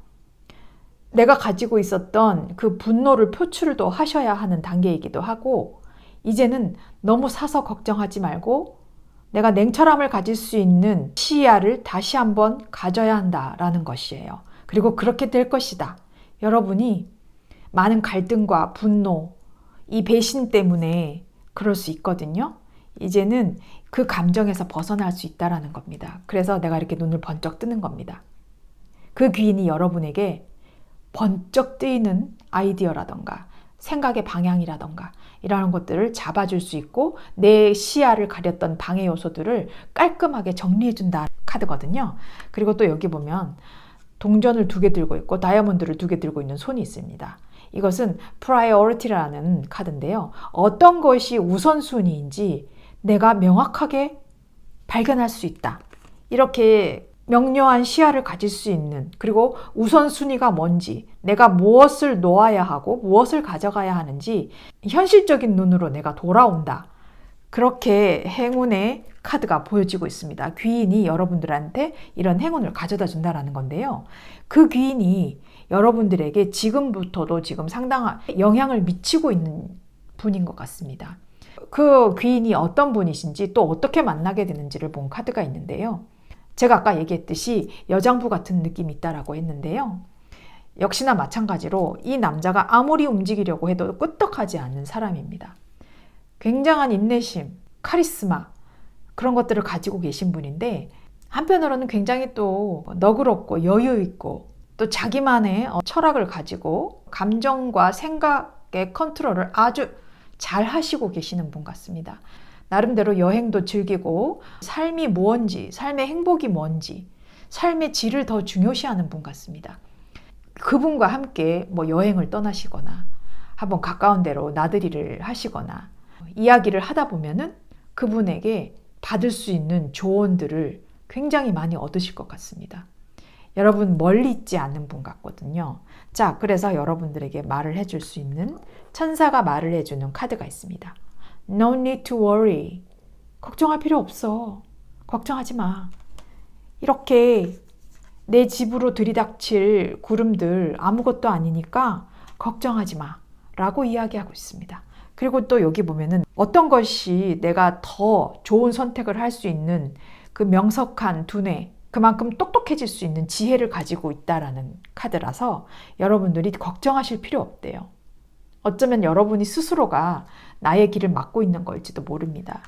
내가 가지고 있었던 그 분노를 표출도 하셔야 하는 단계이기도 하고 이제는 너무 사서 걱정하지 말고 내가 냉철함을 가질 수 있는 시야를 다시 한번 가져야 한다라는 것이에요. 그리고 그렇게 될 것이다. 여러분이 많은 갈등과 분노, 이 배신 때문에 그럴 수 있거든요. 이제는 그 감정에서 벗어날 수 있다는 겁니다. 그래서 내가 이렇게 눈을 번쩍 뜨는 겁니다. 그 귀인이 여러분에게 번쩍 뜨이는 아이디어라던가 생각의 방향이라던가 이런 것들을 잡아줄 수 있고 내 시야를 가렸던 방해 요소들을 깔끔하게 정리해준다 카드거든요. 그리고 또 여기 보면 동전을 2개 들고 있고 다이아몬드를 2개 들고 있는 손이 있습니다. 이것은 priority라는 카드인데요. 어떤 것이 우선순위인지 내가 명확하게 발견할 수 있다. 이렇게 명료한 시야를 가질 수 있는 그리고 우선순위가 뭔지 내가 무엇을 놓아야 하고 무엇을 가져가야 하는지 현실적인 눈으로 내가 돌아온다. 그렇게 행운의 카드가 보여지고 있습니다. 귀인이 여러분들한테 이런 행운을 가져다 준다는 건데요. 그 귀인이 여러분들에게 지금부터도 지금 상당한 영향을 미치고 있는 분인 것 같습니다. 그 귀인이 어떤 분이신지 또 어떻게 만나게 되는지를 본 카드가 있는데요. 제가 아까 얘기했듯이 여장부 같은 느낌이 있다라고 했는데요. 역시나 마찬가지로 이 남자가 아무리 움직이려고 해도 끄떡하지 않는 사람입니다. 굉장한 인내심, 카리스마 그런 것들을 가지고 계신 분인데 한편으로는 굉장히 또 너그럽고 여유 있고 또 자기만의 철학을 가지고 감정과 생각의 컨트롤을 아주 잘 하시고 계시는 분 같습니다. 나름대로 여행도 즐기고 삶이 뭔지, 삶의 행복이 뭔지, 삶의 질을 더 중요시하는 분 같습니다. 그분과 함께 뭐 여행을 떠나시거나 한번 가까운 데로 나들이를 하시거나 이야기를 하다 보면은 그분에게 받을 수 있는 조언들을 굉장히 많이 얻으실 것 같습니다. 여러분 멀리 있지 않는 분 같거든요. 자, 그래서 여러분들에게 말을 해줄 수 있는 천사가 말을 해주는 카드가 있습니다. No need to worry. 걱정할 필요 없어. 걱정하지 마. 이렇게 내 집으로 들이닥칠 구름들 아무것도 아니니까 걱정하지 마 라고 이야기하고 있습니다. 그리고 또 여기 보면은 어떤 것이 내가 더 좋은 선택을 할 수 있는 그 명석한 두뇌, 그만큼 똑똑해질 수 있는 지혜를 가지고 있다라는 카드라서 여러분들이 걱정하실 필요 없대요. 어쩌면 여러분이 스스로가 나의 길을 막고 있는 걸지도 모릅니다.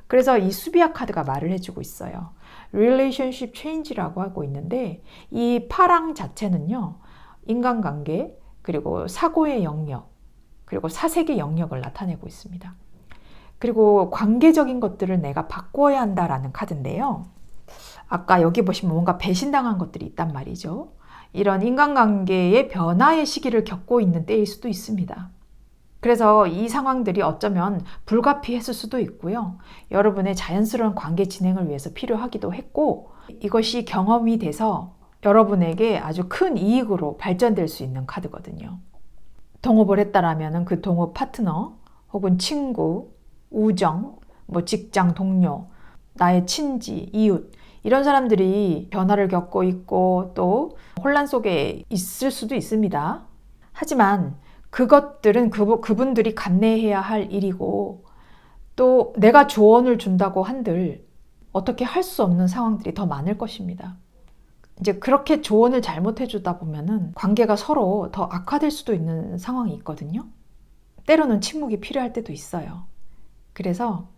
그래서 이 수비아 카드가 말을 해주고 있어요. Relationship Change라고 하고 있는데 이 파랑 자체는요. 인간관계, 그리고 사고의 영역, 그리고 사색의 영역을 나타내고 있습니다. 그리고 관계적인 것들을 내가 바꿔야 한다라는 카드인데요. 아까 여기 보시면 뭔가 배신당한 것들이 있단 말이죠. 이런 인간관계의 변화의 시기를 겪고 있는 때일 수도 있습니다. 그래서 이 상황들이 어쩌면 불가피했을 수도 있고요. 여러분의 자연스러운 관계 진행을 위해서 필요하기도 했고 이것이 경험이 돼서 여러분에게 아주 큰 이익으로 발전될 수 있는 카드거든요. 동업을 했다라면 그 동업 파트너 혹은 친구, 우정, 뭐 직장 동료, 나의 친지, 이웃 이런 사람들이 변화를 겪고 있고 또 혼란 속에 있을 수도 있습니다. 하지만 그것들은 그분들이 감내해야 할 일이고 또 내가 조언을 준다고 한들 어떻게 할 수 없는 상황들이 더 많을 것입니다. 이제 그렇게 조언을 잘못해 주다 보면은 관계가 서로 더 악화될 수도 있는 상황이 있거든요. 때로는 침묵이 필요할 때도 있어요. 그래서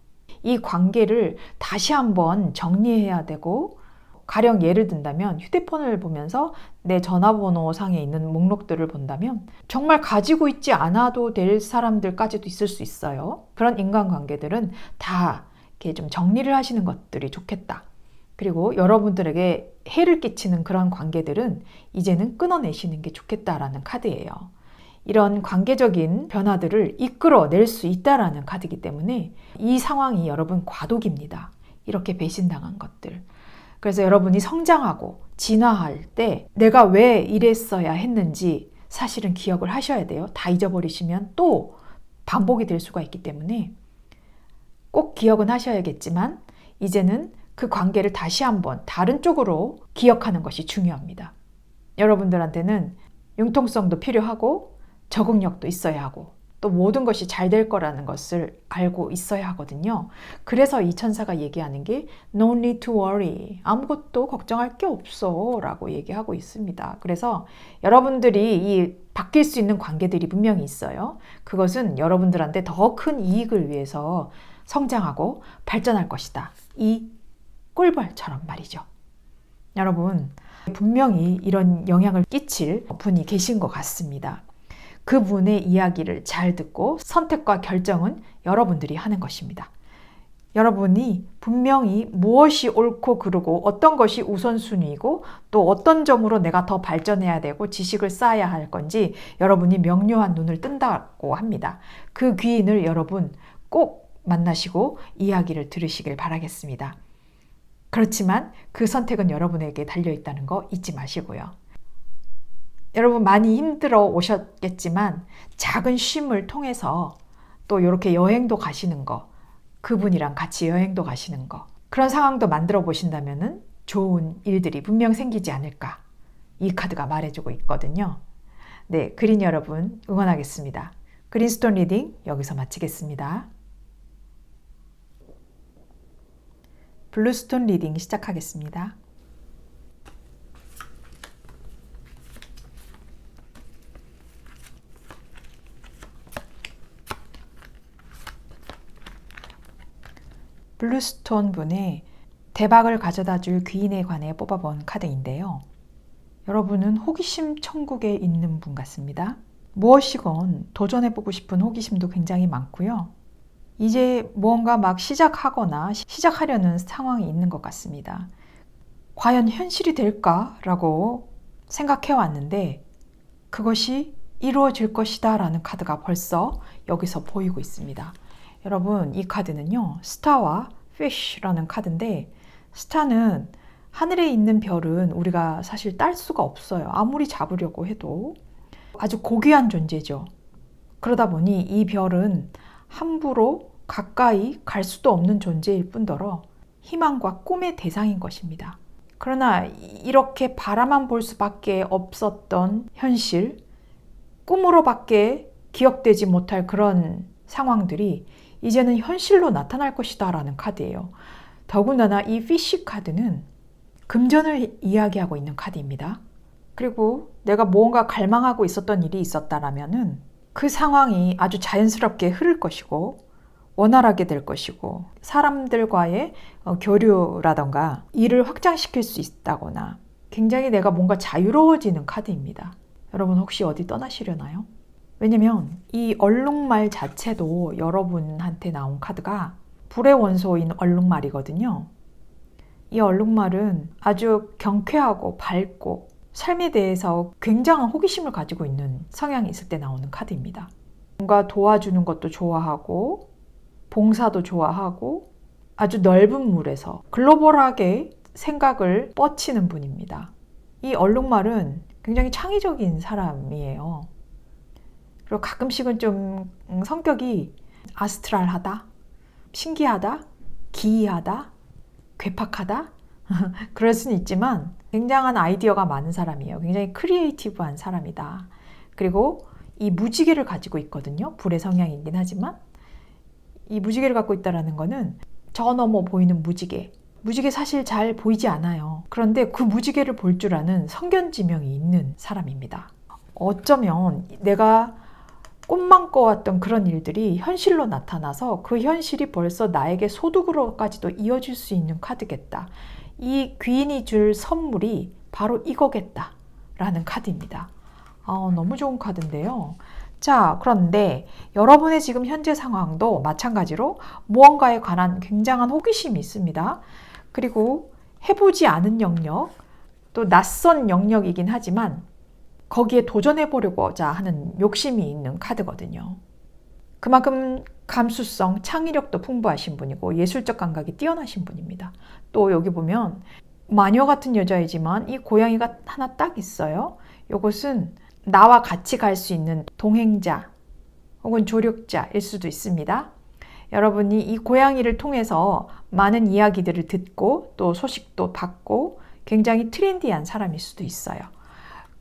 이 관계를 다시 한번 정리해야 되고 가령 예를 든다면 휴대폰을 보면서 내 전화번호 상에 있는 목록들을 본다면 정말 가지고 있지 않아도 될 사람들까지도 있을 수 있어요. 그런 인간관계들은 다 이렇게 좀 정리를 하시는 것들이 좋겠다. 그리고 여러분들에게 해를 끼치는 그런 관계들은 이제는 끊어내시는 게 좋겠다라는 카드예요. 이런 관계적인 변화들을 이끌어낼 수 있다라는 카드이기 때문에 이 상황이 여러분 과도기입니다. 이렇게 배신당한 것들. 그래서 여러분이 성장하고 진화할 때 내가 왜 이랬어야 했는지 사실은 기억을 하셔야 돼요. 다 잊어버리시면 또 반복이 될 수가 있기 때문에 꼭 기억은 하셔야겠지만 이제는 그 관계를 다시 한번 다른 쪽으로 기억하는 것이 중요합니다. 여러분들한테는 융통성도 필요하고 적응력도 있어야 하고 또 모든 것이 잘 될 거라는 것을 알고 있어야 하거든요. 그래서 이 천사가 얘기하는 게 No need to worry. 아무것도 걱정할 게 없어 라고 얘기하고 있습니다. 그래서 여러분들이 이 바뀔 수 있는 관계들이 분명히 있어요. 그것은 여러분들한테 더 큰 이익을 위해서 성장하고 발전할 것이다. 이 꿀벌처럼 말이죠. 여러분 분명히 이런 영향을 끼칠 분이 계신 것 같습니다. 그분의 이야기를 잘 듣고 선택과 결정은 여러분들이 하는 것입니다. 여러분이 분명히 무엇이 옳고 그르고 어떤 것이 우선순위이고 또 어떤 점으로 내가 더 발전해야 되고 지식을 쌓아야 할 건지 여러분이 명료한 눈을 뜬다고 합니다. 그 귀인을 여러분 꼭 만나시고 이야기를 들으시길 바라겠습니다. 그렇지만 그 선택은 여러분에게 달려있다는 거 잊지 마시고요. 여러분 많이 힘들어 오셨겠지만 작은 쉼을 통해서 또 이렇게 여행도 가시는 거, 그분이랑 같이 여행도 가시는 거, 그런 상황도 만들어 보신다면 좋은 일들이 분명 생기지 않을까 이 카드가 말해주고 있거든요. 네, 그린 여러분 응원하겠습니다. 그린스톤 리딩 여기서 마치겠습니다. 블루스톤 리딩 시작하겠습니다. 블루스톤 분의 대박을 가져다 줄 귀인에 관해 뽑아본 카드인데요. 여러분은 호기심 천국에 있는 분 같습니다. 무엇이건 도전해보고 싶은 호기심도 굉장히 많고요. 이제 무언가 막 시작하거나 시작하려는 상황이 있는 것 같습니다. 과연 현실이 될까라고 생각해 왔는데 그것이 이루어질 것이다 라는 카드가 벌써 여기서 보이고 있습니다. 여러분, 이 카드는요, 스타와 fish라는 카드인데, 스타는 하늘에 있는 별은 우리가 사실 딸 수가 없어요. 아무리 잡으려고 해도 아주 고귀한 존재죠. 그러다 보니 이 별은 함부로 가까이 갈 수도 없는 존재일 뿐더러 희망과 꿈의 대상인 것입니다. 그러나 이렇게 바라만 볼 수밖에 없었던 현실, 꿈으로밖에 기억되지 못할 그런 상황들이 이제는 현실로 나타날 것이다 라는 카드예요. 더군다나 이 피쉬 카드는 금전을 이야기하고 있는 카드입니다. 그리고 내가 무언가 갈망하고 있었던 일이 있었다라면은 그 상황이 아주 자연스럽게 흐를 것이고 원활하게 될 것이고 사람들과의 교류라던가 일을 확장시킬 수 있다거나 굉장히 내가 뭔가 자유로워지는 카드입니다. 여러분 혹시 어디 떠나시려나요? 왜냐면 이 얼룩말 자체도 여러분한테 나온 카드가 불의 원소인 얼룩말이거든요. 이 얼룩말은 아주 경쾌하고 밝고 삶에 대해서 굉장한 호기심을 가지고 있는 성향이 있을 때 나오는 카드입니다. 뭔가 도와주는 것도 좋아하고 봉사도 좋아하고 아주 넓은 물에서 글로벌하게 생각을 뻗치는 분입니다. 이 얼룩말은 굉장히 창의적인 사람이에요. 그리고 가끔씩은 좀 성격이 아스트랄하다, 신기하다, 기이하다, 괴팍하다 그럴 수는 있지만 굉장한 아이디어가 많은 사람이에요. 굉장히 크리에이티브한 사람이다. 그리고 이 무지개를 가지고 있거든요. 불의 성향이긴 하지만 이 무지개를 갖고 있다는 거는 저 너머 보이는 무지개. 무지개 사실 잘 보이지 않아요. 그런데 그 무지개를 볼 줄 아는 성견지명이 있는 사람입니다. 어쩌면 내가 꿈만 꿔왔던 그런 일들이 현실로 나타나서 그 현실이 벌써 나에게 소득으로까지도 이어질 수 있는 카드겠다. 이 귀인이 줄 선물이 바로 이거겠다 라는 카드입니다. 너무 좋은 카드인데요. 자, 그런데 여러분의 지금 현재 상황도 마찬가지로 무언가에 관한 굉장한 호기심이 있습니다. 그리고 해보지 않은 영역, 또 낯선 영역이긴 하지만 거기에 도전해보려고자 하는 욕심이 있는 카드거든요. 그만큼 감수성, 창의력도 풍부하신 분이고 예술적 감각이 뛰어나신 분입니다. 또 여기 보면 마녀 같은 여자이지만 이 고양이가 하나 딱 있어요. 이것은 나와 같이 갈 수 있는 동행자 혹은 조력자일 수도 있습니다. 여러분이 이 고양이를 통해서 많은 이야기들을 듣고 또 소식도 받고 굉장히 트렌디한 사람일 수도 있어요.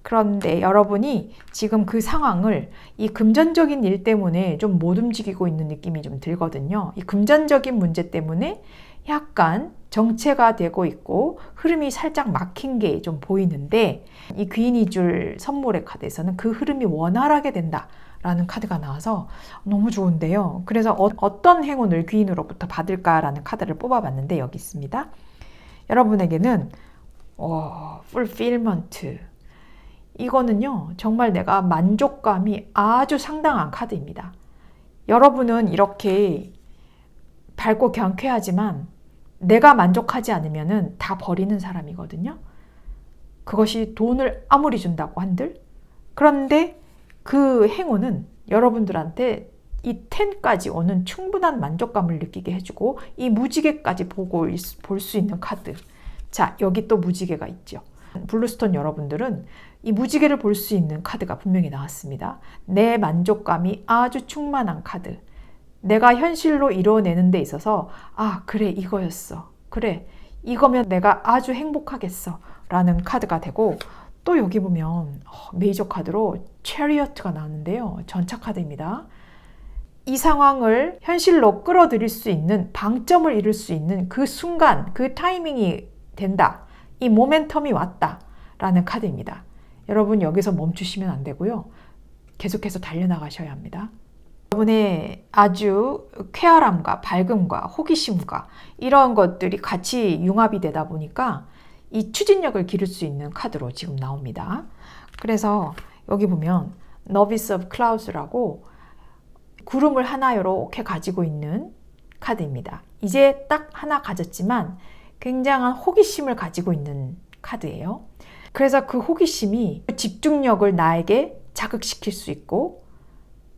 그런데 여러분이 지금 그 상황을 이 금전적인 일 때문에 좀 못 움직이고 있는 느낌이 좀 들거든요. 이 금전적인 문제 때문에 약간 정체가 되고 있고 흐름이 살짝 막힌 게 좀 보이는데 이 귀인이 줄 선물의 카드에서는 그 흐름이 원활하게 된다라는 카드가 나와서 너무 좋은데요. 그래서 어떤 행운을 귀인으로부터 받을까라는 카드를 뽑아봤는데 여기 있습니다. 여러분에게는 fulfillment 이거는요 정말 내가 만족감이 아주 상당한 카드입니다. 여러분은 이렇게 밝고 경쾌하지만 내가 만족하지 않으면 다 버리는 사람이거든요. 그것이 돈을 아무리 준다고 한들 그런데 그 행운은 여러분들한테 이 10까지 오는 충분한 만족감을 느끼게 해주고 이 무지개까지 볼 수 있는 카드. 자, 여기 또 무지개가 있죠. 블루스톤 여러분들은 이 무지개를 볼 수 있는 카드가 분명히 나왔습니다. 내 만족감이 아주 충만한 카드. 내가 현실로 이뤄내는 데 있어서 그래 이거였어. 그래 이거면 내가 아주 행복하겠어 라는 카드가 되고 또 여기 보면 메이저 카드로 체리어트가 나왔는데요. 전차 카드입니다. 이 상황을 현실로 끌어들일 수 있는 방점을 이룰 수 있는 그 순간 그 타이밍이 된다. 이 모멘텀이 왔다 라는 카드입니다. 여러분 여기서 멈추시면 안 되고요. 계속해서 달려나가셔야 합니다. 여러분의 아주 쾌활함과 밝음과 호기심과 이런 것들이 같이 융합이 되다 보니까 이 추진력을 기를 수 있는 카드로 지금 나옵니다. 그래서 여기 보면 Novice of Clouds라고 구름을 하나 이렇게 가지고 있는 카드입니다. 이제 딱 하나 가졌지만 굉장한 호기심을 가지고 있는 카드예요. 그래서 그 호기심이 집중력을 나에게 자극시킬 수 있고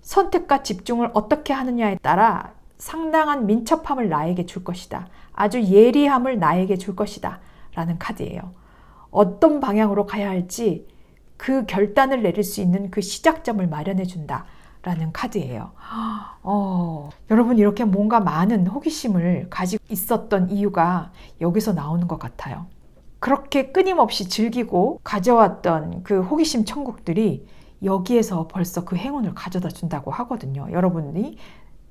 선택과 집중을 어떻게 하느냐에 따라 상당한 민첩함을 나에게 줄 것이다. 아주 예리함을 나에게 줄 것이다. 라는 카드예요. 어떤 방향으로 가야 할지 그 결단을 내릴 수 있는 그 시작점을 마련해 준다. 라는 카드예요. 여러분 이렇게 뭔가 많은 호기심을 가지고 있었던 이유가 여기서 나오는 것 같아요. 그렇게 끊임없이 즐기고 가져왔던 그 호기심 천국들이 여기에서 벌써 그 행운을 가져다 준다고 하거든요. 여러분이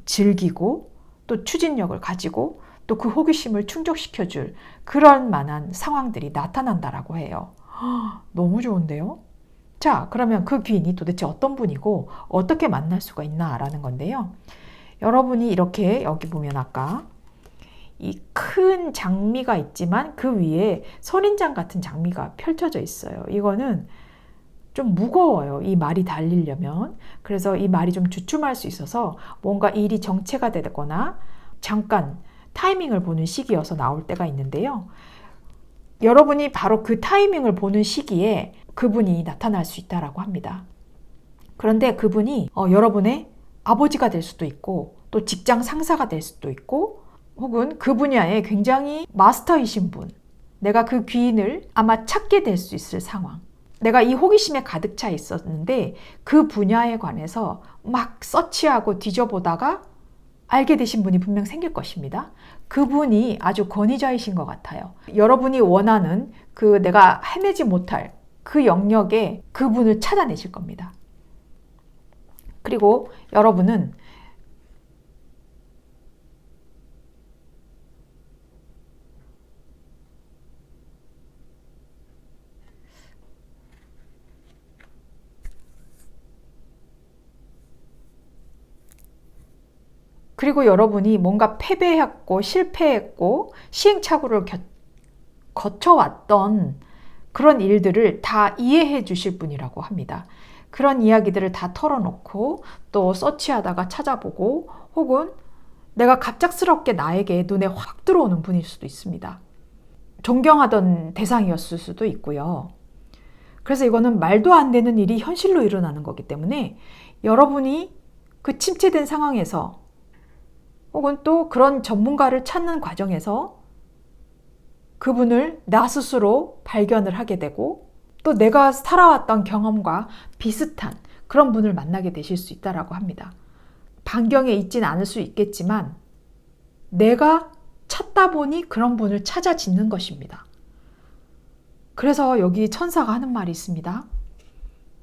즐기고 또 추진력을 가지고 또 그 호기심을 충족시켜줄 그런 만한 상황들이 나타난다라고 해요. 너무 좋은데요? 자, 그러면 그 귀인이 도대체 어떤 분이고 어떻게 만날 수가 있나라는 건데요. 여러분이 이렇게 여기 보면 아까 이 큰 장미가 있지만 그 위에 선인장 같은 장미가 펼쳐져 있어요. 이거는 좀 무거워요. 이 말이 달리려면. 그래서 이 말이 좀 주춤할 수 있어서 뭔가 일이 정체가 되거나 잠깐 타이밍을 보는 시기여서 나올 때가 있는데요. 여러분이 바로 그 타이밍을 보는 시기에 그분이 나타날 수 있다라고 합니다. 그런데 그분이 여러분의 아버지가 될 수도 있고 또 직장 상사가 될 수도 있고 혹은 그 분야에 굉장히 마스터이신 분, 내가 그 귀인을 아마 찾게 될 수 있을 상황. 내가 이 호기심에 가득 차 있었는데 그 분야에 관해서 막 서치하고 뒤져보다가 알게 되신 분이 분명 생길 것입니다. 그분이 아주 권위자이신 것 같아요. 여러분이 원하는 그 내가 해내지 못할 그 영역에 그분을 찾아내실 겁니다. 그리고 여러분은 뭔가 패배했고 실패했고 시행착오를 거쳐왔던 그런 일들을 다 이해해 주실 분이라고 합니다. 그런 이야기들을 다 털어놓고 또 서치하다가 찾아보고 혹은 내가 갑작스럽게 나에게 눈에 확 들어오는 분일 수도 있습니다. 존경하던 대상이었을 수도 있고요. 그래서 이거는 말도 안 되는 일이 현실로 일어나는 거기 때문에 여러분이 그 침체된 상황에서 혹은 또 그런 전문가를 찾는 과정에서 그분을 나 스스로 발견을 하게 되고 또 내가 살아왔던 경험과 비슷한 그런 분을 만나게 되실 수 있다고 합니다. 반경에 있지는 않을 수 있겠지만 내가 찾다 보니 그런 분을 찾아 짓는 것입니다. 그래서 여기 천사가 하는 말이 있습니다.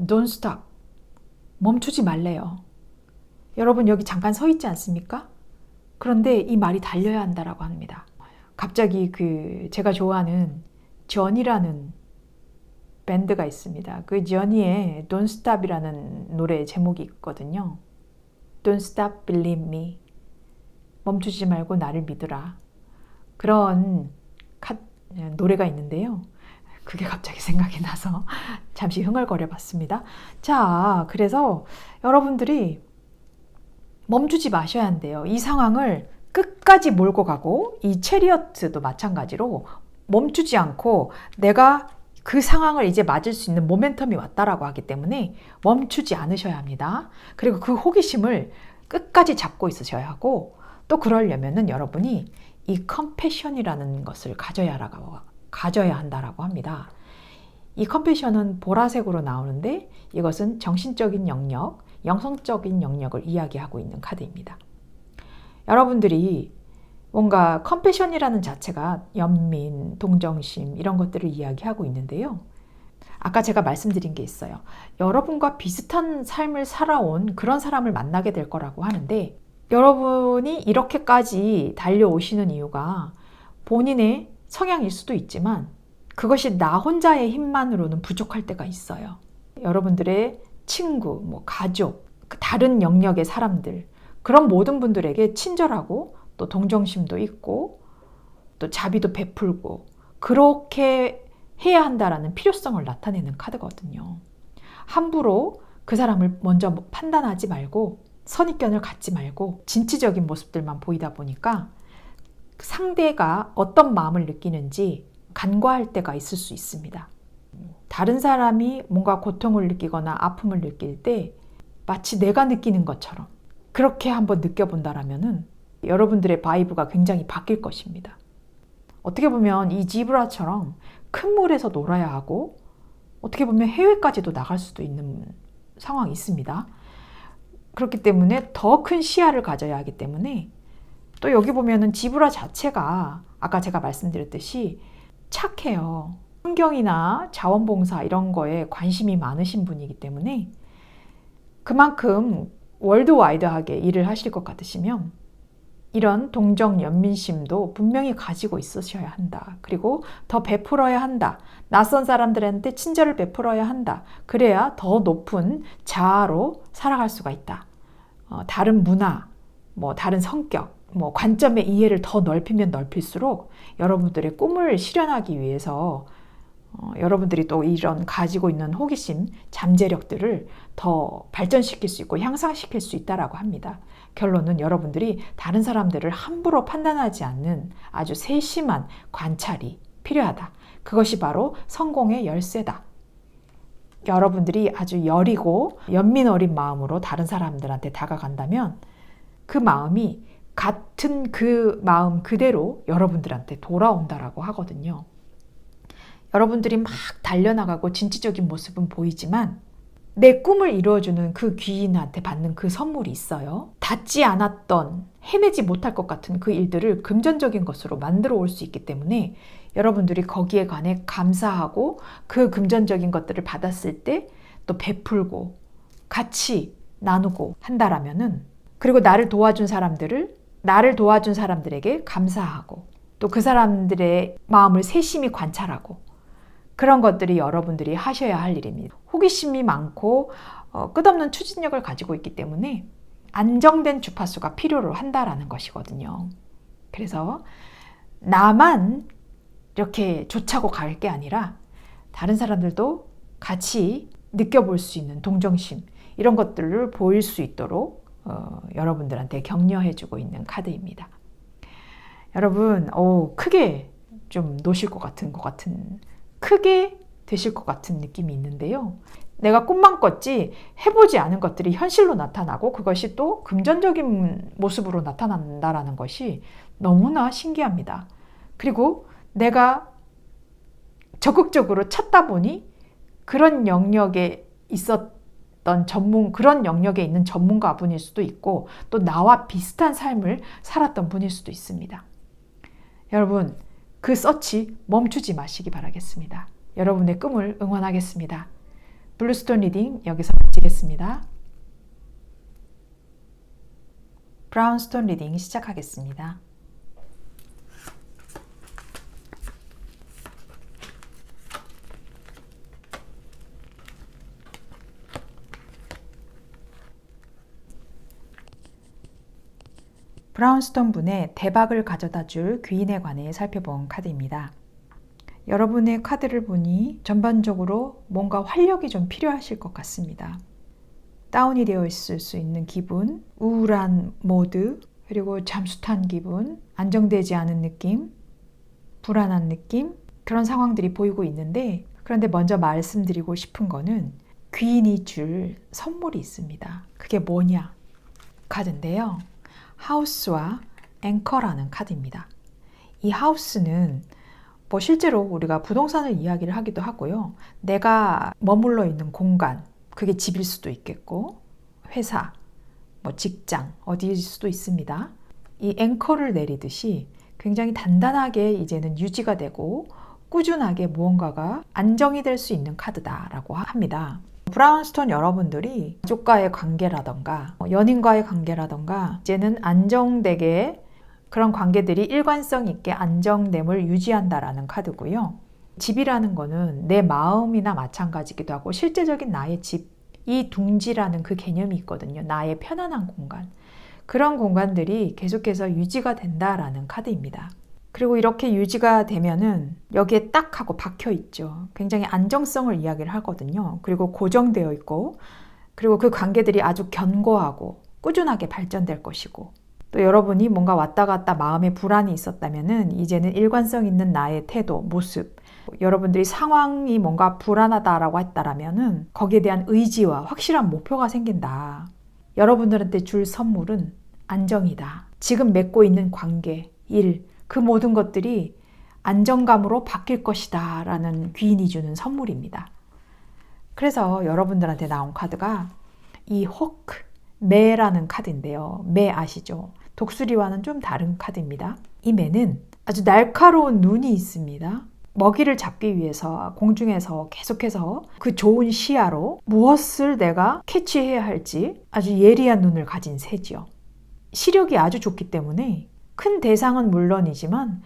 Don't stop. 멈추지 말래요. 여러분 여기 잠깐 서 있지 않습니까? 그런데 이 말이 달려야 한다라고 합니다. 갑자기 제가 좋아하는 전이라는 밴드가 있습니다. 그 전이의 Don't Stop이라는 노래 제목이 있거든요. Don't stop, believe me. 멈추지 말고 나를 믿으라. 그런 노래가 있는데요. 그게 갑자기 생각이 나서 잠시 흥얼거려 봤습니다. 자, 그래서 여러분들이 멈추지 마셔야 한대요. 이 상황을 끝까지 몰고 가고 이 체리어트도 마찬가지로 멈추지 않고 내가 그 상황을 이제 맞을 수 있는 모멘텀이 왔다라고 하기 때문에 멈추지 않으셔야 합니다. 그리고 그 호기심을 끝까지 잡고 있으셔야 하고 또 그러려면은 여러분이 이 컴패션이라는 것을 가져야 한다라고 합니다. 이 컴패션은 보라색으로 나오는데 이것은 정신적인 영역, 영성적인 영역을 이야기하고 있는 카드입니다. 여러분들이 뭔가 컴패션이라는 자체가 연민, 동정심 이런 것들을 이야기하고 있는데요. 아까 제가 말씀드린 게 있어요. 여러분과 비슷한 삶을 살아온 그런 사람을 만나게 될 거라고 하는데 여러분이 이렇게까지 달려오시는 이유가 본인의 성향일 수도 있지만 그것이 나 혼자의 힘만으로는 부족할 때가 있어요. 여러분들의 친구, 가족, 그 다른 영역의 사람들, 그런 모든 분들에게 친절하고 또 동정심도 있고 또 자비도 베풀고 그렇게 해야 한다라는 필요성을 나타내는 카드거든요. 함부로 그 사람을 먼저 판단하지 말고 선입견을 갖지 말고 진취적인 모습들만 보이다 보니까 상대가 어떤 마음을 느끼는지 간과할 때가 있을 수 있습니다. 다른 사람이 뭔가 고통을 느끼거나 아픔을 느낄 때 마치 내가 느끼는 것처럼 그렇게 한번 느껴본다라면은 여러분들의 바이브가 굉장히 바뀔 것입니다. 어떻게 보면 이 지브라처럼 큰 물에서 놀아야 하고 어떻게 보면 해외까지도 나갈 수도 있는 상황이 있습니다. 그렇기 때문에 더 큰 시야를 가져야 하기 때문에 또 여기 보면은 지브라 자체가 아까 제가 말씀드렸듯이 착해요. 환경이나 자원봉사 이런 거에 관심이 많으신 분이기 때문에 그만큼 월드와이드하게 일을 하실 것 같으시면 이런 동정 연민심도 분명히 가지고 있으셔야 한다. 그리고 더 베풀어야 한다. 낯선 사람들한테 친절을 베풀어야 한다. 그래야 더 높은 자아로 살아갈 수가 있다. 다른 문화, 다른 성격, 관점의 이해를 더 넓히면 넓힐수록 여러분들의 꿈을 실현하기 위해서 여러분들이 또 이런 가지고 있는 호기심, 잠재력들을 더 발전시킬 수 있고 향상시킬 수 있다라고 합니다. 결론은 여러분들이 다른 사람들을 함부로 판단하지 않는 아주 세심한 관찰이 필요하다. 그것이 바로 성공의 열쇠다. 여러분들이 아주 여리고 연민 어린 마음으로 다른 사람들한테 다가간다면 그 마음이 같은 그 마음 그대로 여러분들한테 돌아온다라고 하거든요. 여러분들이 막 달려나가고 진취적인 모습은 보이지만 내 꿈을 이루어주는 그 귀인한테 받는 그 선물이 있어요. 닿지 않았던, 해내지 못할 것 같은 그 일들을 금전적인 것으로 만들어 올 수 있기 때문에 여러분들이 거기에 관해 감사하고 그 금전적인 것들을 받았을 때 또 베풀고 같이 나누고 한다라면은, 그리고 나를 도와준 사람들에게 감사하고 또 그 사람들의 마음을 세심히 관찰하고 그런 것들이 여러분들이 하셔야 할 일입니다. 호기심이 많고 끝없는 추진력을 가지고 있기 때문에 안정된 주파수가 필요로 한다라는 것이거든요. 그래서 나만 이렇게 좋자고 갈 게 아니라 다른 사람들도 같이 느껴볼 수 있는 동정심, 이런 것들을 보일 수 있도록 여러분들한테 격려해주고 있는 카드입니다. 여러분, 크게 좀 노실 것 같은 크게 되실 것 같은 느낌이 있는데요. 내가 꿈만 꿨지 해보지 않은 것들이 현실로 나타나고 그것이 또 금전적인 모습으로 나타난다라는 것이 너무나 신기합니다. 그리고 내가 적극적으로 찾다 보니 그런 영역에 있었던 그런 영역에 있는 전문가 분일 수도 있고 또 나와 비슷한 삶을 살았던 분일 수도 있습니다. 여러분, 그 서치 멈추지 마시기 바라겠습니다. 여러분의 꿈을 응원하겠습니다. 블루스톤 리딩 여기서 마치겠습니다. 브라운스톤 리딩 시작하겠습니다. 브라운스톤 분의 대박을 가져다 줄 귀인에 관해 살펴본 카드입니다. 여러분의 카드를 보니 전반적으로 뭔가 활력이 좀 필요하실 것 같습니다. 다운이 되어 있을 수 있는 기분, 우울한 모드, 그리고 잠수탄 기분, 안정되지 않은 느낌, 불안한 느낌, 그런 상황들이 보이고 있는데, 그런데 먼저 말씀드리고 싶은 거는 귀인이 줄 선물이 있습니다. 그게 뭐냐? 카드인데요. 하우스와 앵커라는 카드입니다. 이 하우스는 실제로 우리가 부동산을 이야기를 하기도 하고요. 내가 머물러 있는 공간, 그게 집일 수도 있겠고 회사, 직장, 어디일 수도 있습니다. 이 앵커를 내리듯이 굉장히 단단하게 이제는 유지가 되고 꾸준하게 무언가가 안정이 될 수 있는 카드다라고 합니다. 브라운스톤 여러분들이 가족과의 관계라던가 연인과의 관계라던가 이제는 안정되게 그런 관계들이 일관성 있게 안정됨을 유지한다라는 카드고요. 집이라는 거는 내 마음이나 마찬가지기도 하고 실제적인 나의 집, 이 둥지라는 그 개념이 있거든요. 나의 편안한 공간. 그런 공간들이 계속해서 유지가 된다라는 카드입니다. 그리고 이렇게 유지가 되면은 여기에 딱 하고 박혀 있죠. 굉장히 안정성을 이야기를 하거든요. 그리고 고정되어 있고, 그리고 그 관계들이 아주 견고하고 꾸준하게 발전될 것이고, 또 여러분이 뭔가 왔다 갔다 마음에 불안이 있었다면은 이제는 일관성 있는 나의 태도, 모습, 여러분들이 상황이 뭔가 불안하다라고 했다라면은 거기에 대한 의지와 확실한 목표가 생긴다. 여러분들한테 줄 선물은 안정이다. 지금 맺고 있는 관계, 일, 그 모든 것들이 안정감으로 바뀔 것이다 라는 귀인이 주는 선물입니다. 그래서 여러분들한테 나온 카드가 이 호크, 매라는 카드인데요. 매 아시죠? 독수리와는 좀 다른 카드입니다. 이 매는 아주 날카로운 눈이 있습니다. 먹이를 잡기 위해서 공중에서 계속해서 그 좋은 시야로 무엇을 내가 캐치해야 할지 아주 예리한 눈을 가진 새지요. 시력이 아주 좋기 때문에 큰 대상은 물론이지만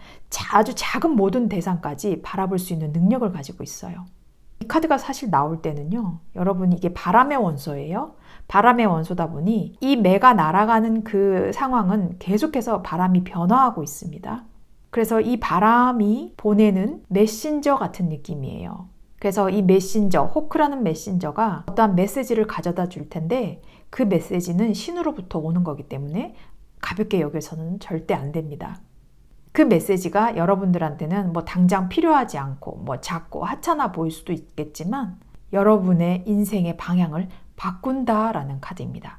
아주 작은 모든 대상까지 바라볼 수 있는 능력을 가지고 있어요. 이 카드가 사실 나올 때는요, 여러분 이게 바람의 원소예요. 바람의 원소다 보니 이 매가 날아가는 그 상황은 계속해서 바람이 변화하고 있습니다. 그래서 이 바람이 보내는 메신저 같은 느낌이에요. 그래서 이 메신저, 호크라는 메신저가 어떠한 메시지를 가져다 줄 텐데 그 메시지는 신으로부터 오는 거기 때문에 가볍게 여겨서는 절대 안 됩니다. 그 메시지가 여러분들한테는 뭐 당장 필요하지 않고 뭐 작고 하찮아 보일 수도 있겠지만 여러분의 인생의 방향을 바꾼다라는 카드입니다.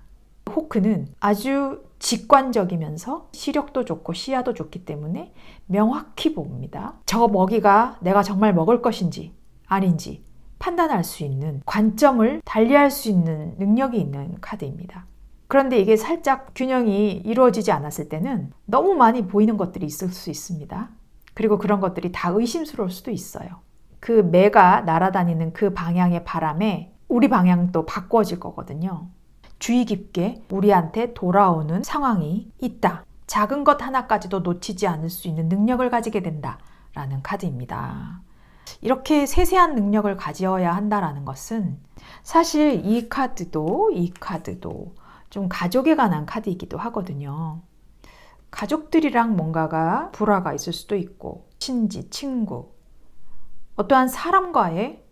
호크는 아주 직관적이면서 시력도 좋고 시야도 좋기 때문에 명확히 봅니다. 저 먹이가 내가 정말 먹을 것인지 아닌지 판단할 수 있는, 관점을 달리할 수 있는 능력이 있는 카드입니다. 그런데 이게 살짝 균형이 이루어지지 않았을 때는 너무 많이 보이는 것들이 있을 수 있습니다. 그리고 그런 것들이 다 의심스러울 수도 있어요. 그 매가 날아다니는 그 방향의 바람에 우리 방향도 바꿔질 거거든요. 주의 깊게 우리한테 돌아오는 상황이 있다. 작은 것 하나까지도 놓치지 않을 수 있는 능력을 가지게 된다라는 카드입니다. 이렇게 세세한 능력을 가져야 한다라는 것은 사실 이 카드도 좀 가족에 관한 카드이기도 하거든요. 가족들이랑 뭔가가 불화가 있을 수도 있고 친지, 친구, 어떠한 사람과의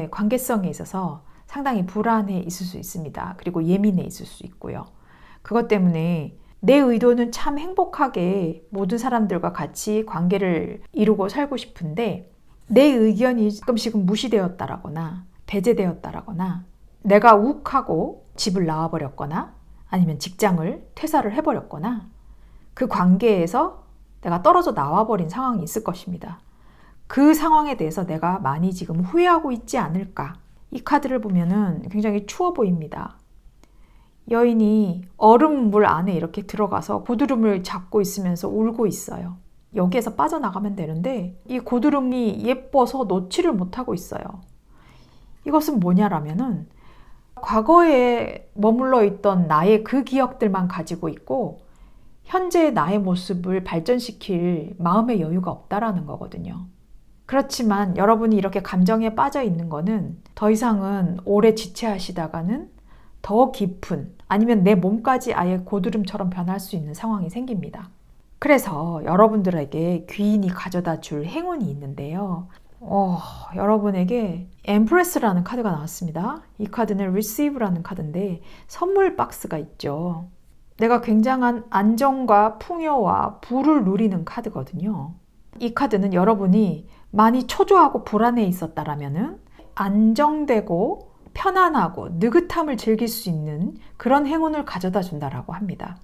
관계성에 있어서 상당히 불안해 있을 수 있습니다. 그리고 예민해 있을 수 있고요. 그것 때문에 내 의도는 참 행복하게 모든 사람들과 같이 관계를 이루고 살고 싶은데 내 의견이 가끔씩은 무시되었다라거나 배제되었다라거나 내가 욱하고 집을 나와버렸거나 아니면 직장을 퇴사를 해버렸거나 그 관계에서 내가 떨어져 나와버린 상황이 있을 것입니다. 그 상황에 대해서 내가 많이 지금 후회하고 있지 않을까. 이 카드를 보면은 굉장히 추워 보입니다. 여인이 얼음물 안에 이렇게 들어가서 고드름을 잡고 있으면서 울고 있어요. 여기에서 빠져나가면 되는데 이 고드름이 예뻐서 놓지를 못하고 있어요. 이것은 뭐냐라면은 과거에 머물러 있던 나의 그 기억들만 가지고 있고 현재의 나의 모습을 발전시킬 마음의 여유가 없다라는 거거든요. 그렇지만 여러분이 이렇게 감정에 빠져 있는 거는 더 이상은 오래 지체하시다가는 더 깊은 아니면 내 몸까지 아예 고드름처럼 변할 수 있는 상황이 생깁니다. 그래서 여러분들에게 귀인이 가져다 줄 행운이 있는데요. 여러분에게 엠프레스라는 카드가 나왔습니다. 이 카드는 receive라는 카드인데 선물 박스가 있죠. 내가 굉장한 안정과 풍요와 부를 누리는 카드거든요. 이 카드는 여러분이 많이 초조하고 불안해 있었다라면은 안정되고 편안하고 느긋함을 즐길 수 있는 그런 행운을 가져다 준다라고 합니다.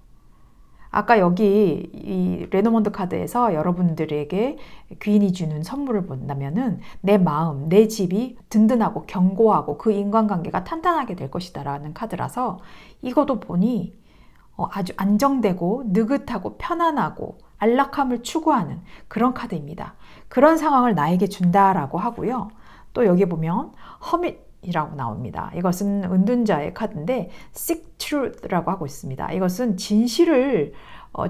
아까 여기 이 레노먼드 카드에서 여러분들에게 귀인이 주는 선물을 본다면은 내 마음, 내 집이 든든하고 견고하고 그 인간관계가 탄탄하게 될 것이다라는 카드라서 이것도 보니 아주 안정되고 느긋하고 편안하고 안락함을 추구하는 그런 카드입니다. 그런 상황을 나에게 준다라고 하고요. 또 여기 보면 허밋이라고 나옵니다. 이것은 은둔자의 카드인데 Seek Truth라고 하고 있습니다. 이것은 진실을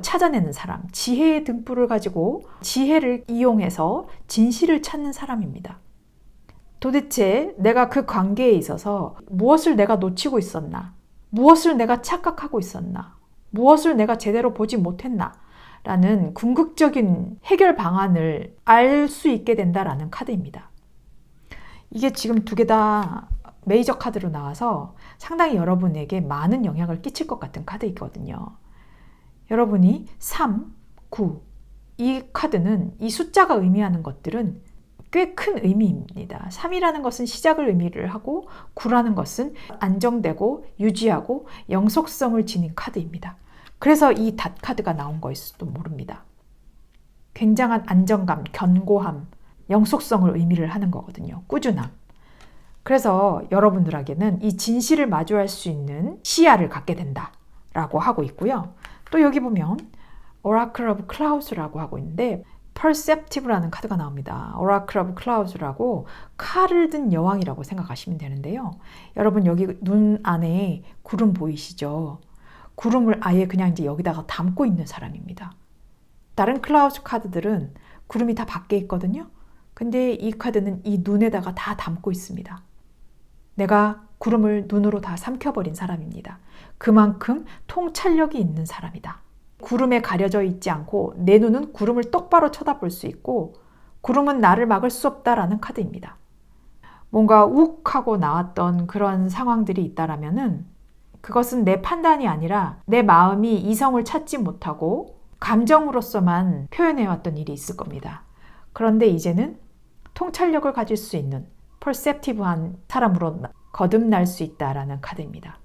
찾아내는 사람, 지혜의 등불을 가지고 지혜를 이용해서 진실을 찾는 사람입니다. 도대체 내가 그 관계에 있어서 무엇을 내가 놓치고 있었나? 무엇을 내가 착각하고 있었나? 무엇을 내가 제대로 보지 못했나? 라는 궁극적인 해결 방안을 알 수 있게 된다라는 카드입니다. 이게 지금 두 개 다 메이저 카드로 나와서 상당히 여러분에게 많은 영향을 끼칠 것 같은 카드이거든요. 여러분이 3, 9, 이 카드는 이 숫자가 의미하는 것들은 꽤 큰 의미입니다. 3이라는 것은 시작을 의미를 하고 9라는 것은 안정되고 유지하고 영속성을 지닌 카드입니다. 그래서 이 닷 카드가 나온 거일 수도 모릅니다. 굉장한 안정감, 견고함, 영속성을 의미를 하는 거거든요. 꾸준함. 그래서 여러분들에게는 이 진실을 마주할 수 있는 시야를 갖게 된다라고 하고 있고요. 또 여기 보면 Oracle of Clouds라고 하고 있는데 Perceptive라는 카드가 나옵니다. Oracle of Clouds라고 칼을 든 여왕이라고 생각하시면 되는데요. 여러분 여기 눈 안에 구름 보이시죠? 구름을 아예 그냥 이제 여기다가 담고 있는 사람입니다. 다른 클라우드 카드들은 구름이 다 밖에 있거든요. 근데 이 카드는 이 눈에다가 다 담고 있습니다. 내가 구름을 눈으로 다 삼켜버린 사람입니다. 그만큼 통찰력이 있는 사람이다. 구름에 가려져 있지 않고 내 눈은 구름을 똑바로 쳐다볼 수 있고 구름은 나를 막을 수 없다라는 카드입니다. 뭔가 욱하고 나왔던 그런 상황들이 있다라면은 그것은 내 판단이 아니라 내 마음이 이성을 찾지 못하고 감정으로서만 표현해왔던 일이 있을 겁니다. 그런데 이제는 통찰력을 가질 수 있는 퍼셉티브한 사람으로 거듭날 수 있다라는 카드입니다.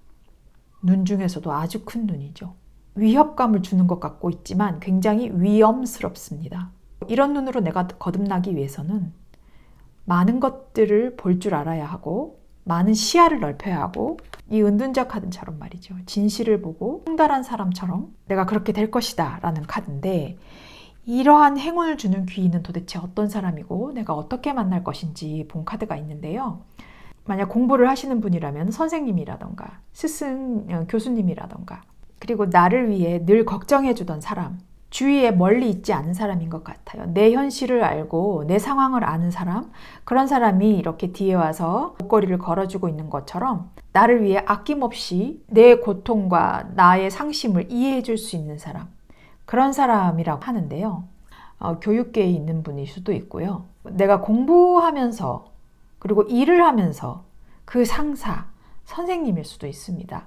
눈 중에서도 아주 큰 눈이죠. 위협감을 주는 것 같고 있지만 굉장히 위험스럽습니다. 이런 눈으로 내가 거듭나기 위해서는 많은 것들을 볼 줄 알아야 하고 많은 시야를 넓혀야 하고 이 은둔자 카드처럼 말이죠. 진실을 보고 통달한 사람처럼 내가 그렇게 될 것이다 라는 카드인데 이러한 행운을 주는 귀인은 도대체 어떤 사람이고 내가 어떻게 만날 것인지 본 카드가 있는데요. 만약 공부를 하시는 분이라면 선생님이라던가 스승 교수님이라던가 그리고 나를 위해 늘 걱정해 주던 사람, 주위에 멀리 있지 않은 사람인 것 같아요. 내 현실을 알고 내 상황을 아는 사람, 그런 사람이 이렇게 뒤에 와서 목걸이를 걸어주고 있는 것처럼 나를 위해 아낌없이 내 고통과 나의 상심을 이해해 줄 수 있는 사람, 그런 사람이라고 하는데요. 교육계에 있는 분일 수도 있고요. 내가 공부하면서 그리고 일을 하면서 그 상사, 선생님일 수도 있습니다.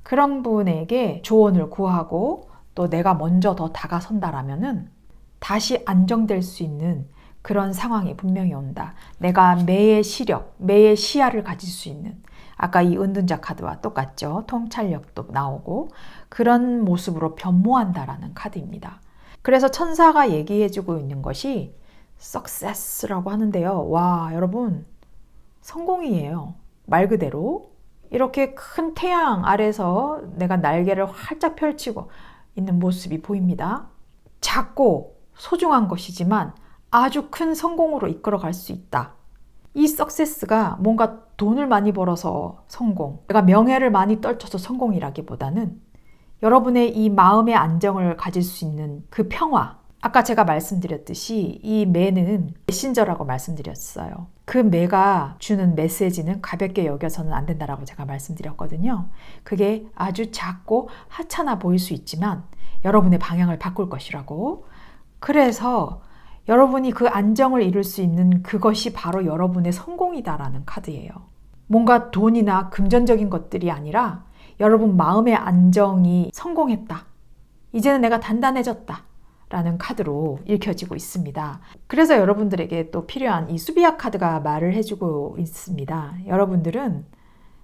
그런 분에게 조언을 구하고 또 내가 먼저 더 다가선다라면은 다시 안정될 수 있는 그런 상황이 분명히 온다. 내가 매의 시력, 매의 시야를 가질 수 있는 아까 이 은둔자 카드와 똑같죠. 통찰력도 나오고 그런 모습으로 변모한다라는 카드입니다. 그래서 천사가 얘기해주고 있는 것이 success라고 하는데요. 와, 여러분 성공이에요. 말 그대로 이렇게 큰 태양 아래서 내가 날개를 활짝 펼치고 있는 모습이 보입니다. 작고 소중한 것이지만 아주 큰 성공으로 이끌어갈 수 있다. 이 석세스가 뭔가 돈을 많이 벌어서 성공, 내가 명예를 많이 떨쳐서 성공이라기보다는 여러분의 이 마음의 안정을 가질 수 있는 그 평화, 아까 제가 말씀드렸듯이 이 매는 메신저라고 말씀드렸어요. 그 매가 주는 메시지는 가볍게 여겨서는 안 된다라고 제가 말씀드렸거든요. 그게 아주 작고 하찮아 보일 수 있지만 여러분의 방향을 바꿀 것이라고. 그래서 여러분이 그 안정을 이룰 수 있는 그것이 바로 여러분의 성공이다라는 카드예요. 뭔가 돈이나 금전적인 것들이 아니라 여러분 마음의 안정이 성공했다. 이제는 내가 단단해졌다. 라는 카드로 읽혀지고 있습니다. 그래서 여러분들에게 또 필요한 이 수비아 카드가 말을 해주고 있습니다. 여러분들은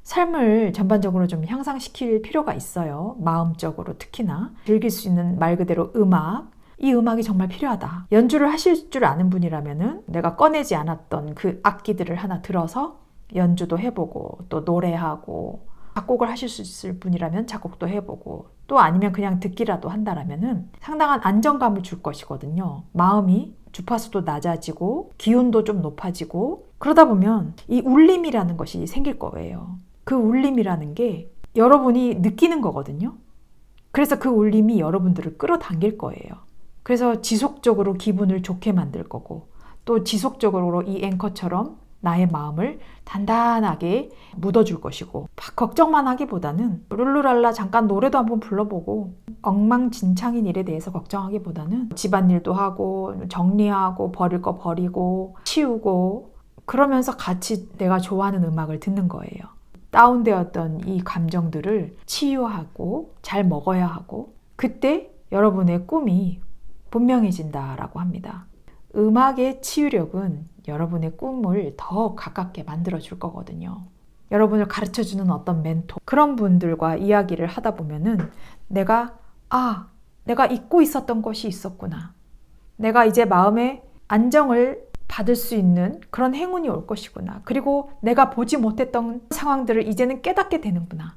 삶을 전반적으로 좀 향상시킬 필요가 있어요. 마음적으로 특히나 즐길 수 있는 말 그대로 음악, 이 음악이 정말 필요하다. 연주를 하실 줄 아는 분이라면은 내가 꺼내지 않았던 그 악기들을 하나 들어서 연주도 해보고 또 노래하고 작곡을 하실 수 있을 분이라면 작곡도 해보고 또 아니면 그냥 듣기라도 한다라면은 상당한 안정감을 줄 것이거든요. 마음이 주파수도 낮아지고 기운도 좀 높아지고 그러다 보면 이 울림이라는 것이 생길 거예요. 그 울림이라는 게 여러분이 느끼는 거거든요. 그래서 그 울림이 여러분들을 끌어당길 거예요. 그래서 지속적으로 기분을 좋게 만들 거고 또 지속적으로 이 앵커처럼 나의 마음을 단단하게 묻어줄 것이고, 막 걱정만 하기보다는 룰루랄라 잠깐 노래도 한번 불러보고 엉망진창인 일에 대해서 걱정하기보다는 집안일도 하고 정리하고 버릴 거 버리고 치우고 그러면서 같이 내가 좋아하는 음악을 듣는 거예요. 다운되었던 이 감정들을 치유하고 잘 먹어야 하고, 그때 여러분의 꿈이 분명해진다라고 합니다. 음악의 치유력은 여러분의 꿈을 더 가깝게 만들어줄 거거든요. 여러분을 가르쳐주는 어떤 멘토, 그런 분들과 이야기를 하다 보면은 내가 잊고 있었던 것이 있었구나. 내가 이제 마음의 안정을 받을 수 있는 그런 행운이 올 것이구나. 그리고 내가 보지 못했던 상황들을 이제는 깨닫게 되는구나.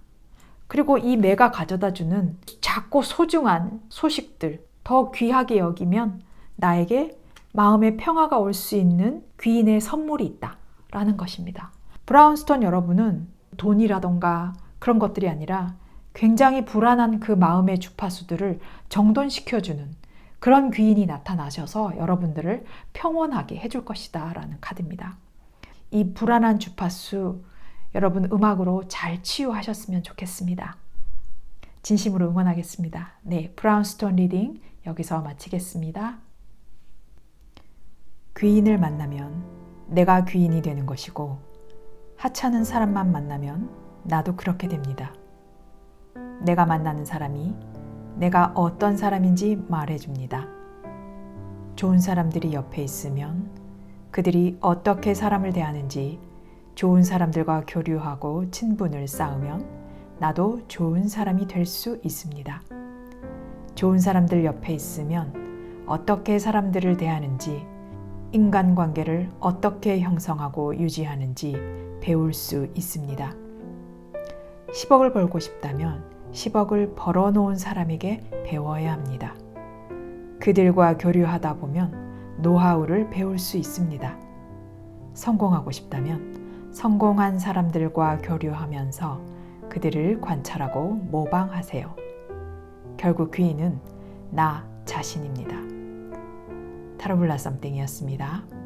그리고 이 매가 가져다주는 작고 소중한 소식들, 더 귀하게 여기면 나에게 마음의 평화가 올 수 있는 귀인의 선물이 있다라는 것입니다. 브라운스톤 여러분은 돈이라던가 그런 것들이 아니라 굉장히 불안한 그 마음의 주파수들을 정돈시켜주는 그런 귀인이 나타나셔서 여러분들을 평온하게 해줄 것이다 라는 카드입니다. 이 불안한 주파수 여러분 음악으로 잘 치유하셨으면 좋겠습니다. 진심으로 응원하겠습니다. 네, 브라운스톤 리딩 여기서 마치겠습니다. 귀인을 만나면 내가 귀인이 되는 것이고, 하찮은 사람만 만나면 나도 그렇게 됩니다. 내가 만나는 사람이 내가 어떤 사람인지 말해줍니다. 좋은 사람들이 옆에 있으면 그들이 어떻게 사람을 대하는지, 좋은 사람들과 교류하고 친분을 쌓으면 나도 좋은 사람이 될 수 있습니다. 좋은 사람들 옆에 있으면 어떻게 사람들을 대하는지, 인간관계를 어떻게 형성하고 유지하는지 배울 수 있습니다. 10억을 벌고 싶다면 10억을 벌어놓은 사람에게 배워야 합니다. 그들과 교류하다 보면 노하우를 배울 수 있습니다. 성공하고 싶다면 성공한 사람들과 교류하면서 그들을 관찰하고 모방하세요. 결국 귀인은 나 자신입니다. 타로블라썸띵이었습니다.